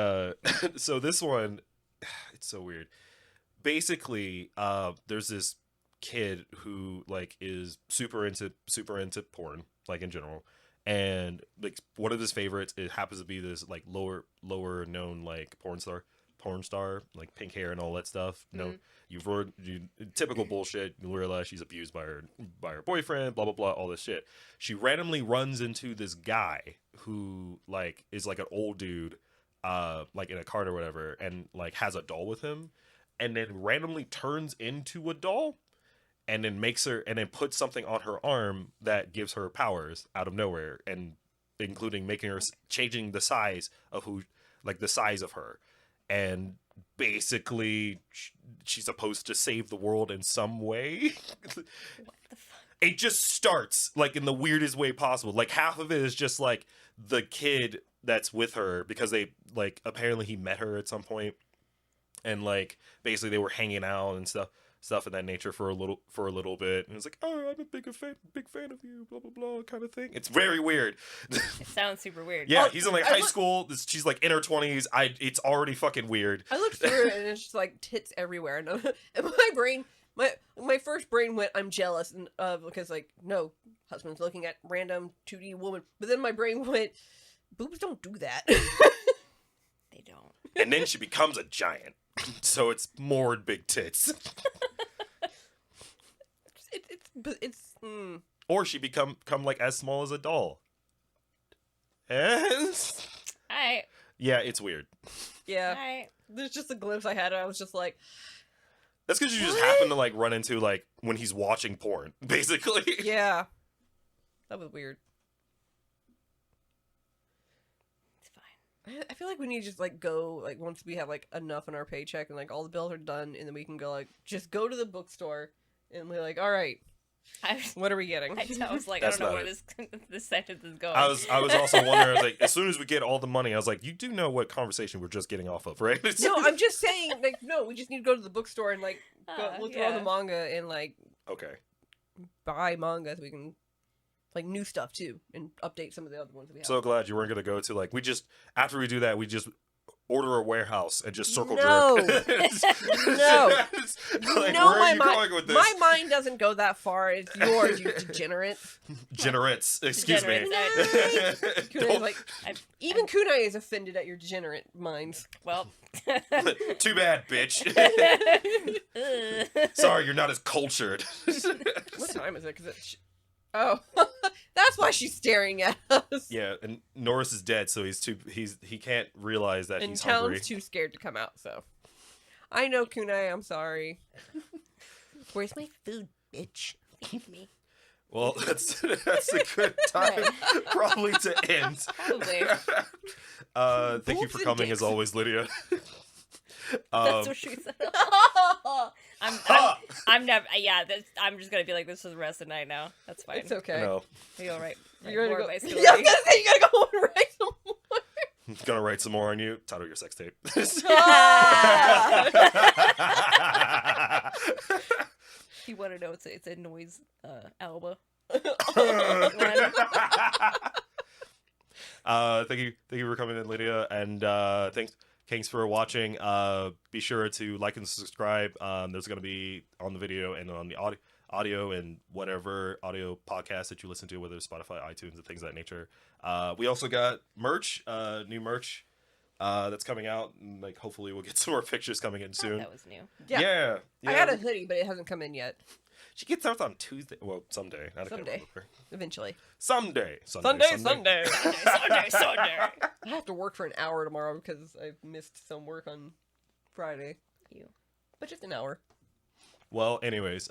so this one, it's so weird. Basically, there's this kid who like is super into porn, like in general, and like one of his favorites, it happens to be this like lower known like porn star, like pink hair and all that stuff. No, typical bullshit. You realize she's abused by her boyfriend, blah blah blah, all this shit. She randomly runs into this guy who like is like an old dude, like in a cart or whatever, and like has a doll with him, and then randomly turns into a doll, and then puts something on her arm that gives her powers out of nowhere, and including making her changing the size of the size of her. And basically, she's supposed to save the world in some way. What the fuck? It just starts like in the weirdest way possible. Like half of it is just like the kid that's with her because they like apparently he met her at some point, and like basically they were hanging out and stuff of that nature for a little bit, and it's like, oh, I'm a big fan of you, blah blah blah, kind of thing. It's very weird. It sounds super weird. Yeah, he's in like high school. She's like in her 20s. It's already fucking weird. I looked through it and it's just like tits everywhere, and my brain, my first brain went, I'm jealous, and because like no, husband's looking at random 2D woman, but then my brain went, boobs don't do that. They don't. And then she becomes a giant, so it's more big tits. Or she become like as small as a doll. And yeah, it's weird. Yeah. There's just a glimpse I had, and I was just like, That's because you just happen to like run into like when he's watching porn, basically. Yeah. That was weird. It's fine. I feel like we need to just like go like once we have like enough in our paycheck and like all the bills are done, and then we can go like just go to the bookstore and we're like, all right, what are we getting? I was like, That's I don't know not where this sentence is going. I was also wondering, I was like, as soon as we get all the money, I was like, you do know what conversation we're just getting off of, right? No, I'm just saying, like, no, we just need to go to the bookstore and like go look through all the yeah. manga and like Okay. buy manga so we can like new stuff too and update some of the other ones we have. So glad you weren't gonna go to like after we do that we just order a warehouse and just circle No. jerk. No. Like, no, where are you going with this? my mind doesn't go that far. It's yours, you degenerate. Degenerates. Excuse me. Degenerates. Kuna's like, even Kunai is offended at your degenerate minds. Well. Too bad, bitch. Sorry, you're not as cultured. What time is it? Because oh, that's why she's staring at us. Yeah, and Norris is dead, so he can't realize that And he's Talon's hungry. too scared to come out. So, I know Kunai. I'm sorry. Where's my food, bitch? Feed me. Well, that's a good time probably to end. Probably. Thank you for coming as always, Lydia. That's what she said. I'm never. Yeah, I'm just gonna be like this for the rest of the night now. That's fine. It's okay. No, You all right? You're more gonna of go. my Yeah, I was story. gonna say you gotta go and write some more. I'm gonna write some more on you. Title your sex tape. You want to know it's a noise Alba. Thank you for coming in, Lydia, and thanks for watching. Be sure to like and subscribe. There's gonna be on the video and on the audio and whatever audio podcast that you listen to, whether it's Spotify, iTunes, and things of that nature. We also got merch, new merch that's coming out. And, like, hopefully we'll get some more pictures coming in soon. That was new. Yeah. I got a hoodie, but it hasn't come in yet. She gets out on Tuesday. Well, someday. I don't Someday. remember. Eventually. Someday. Sunday. Sunday. I have to work for an hour tomorrow because I missed some work on Friday. You. But just an hour. Well, anyways,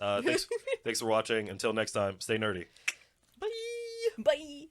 thanks for watching. Until next time, stay nerdy. Bye. Bye.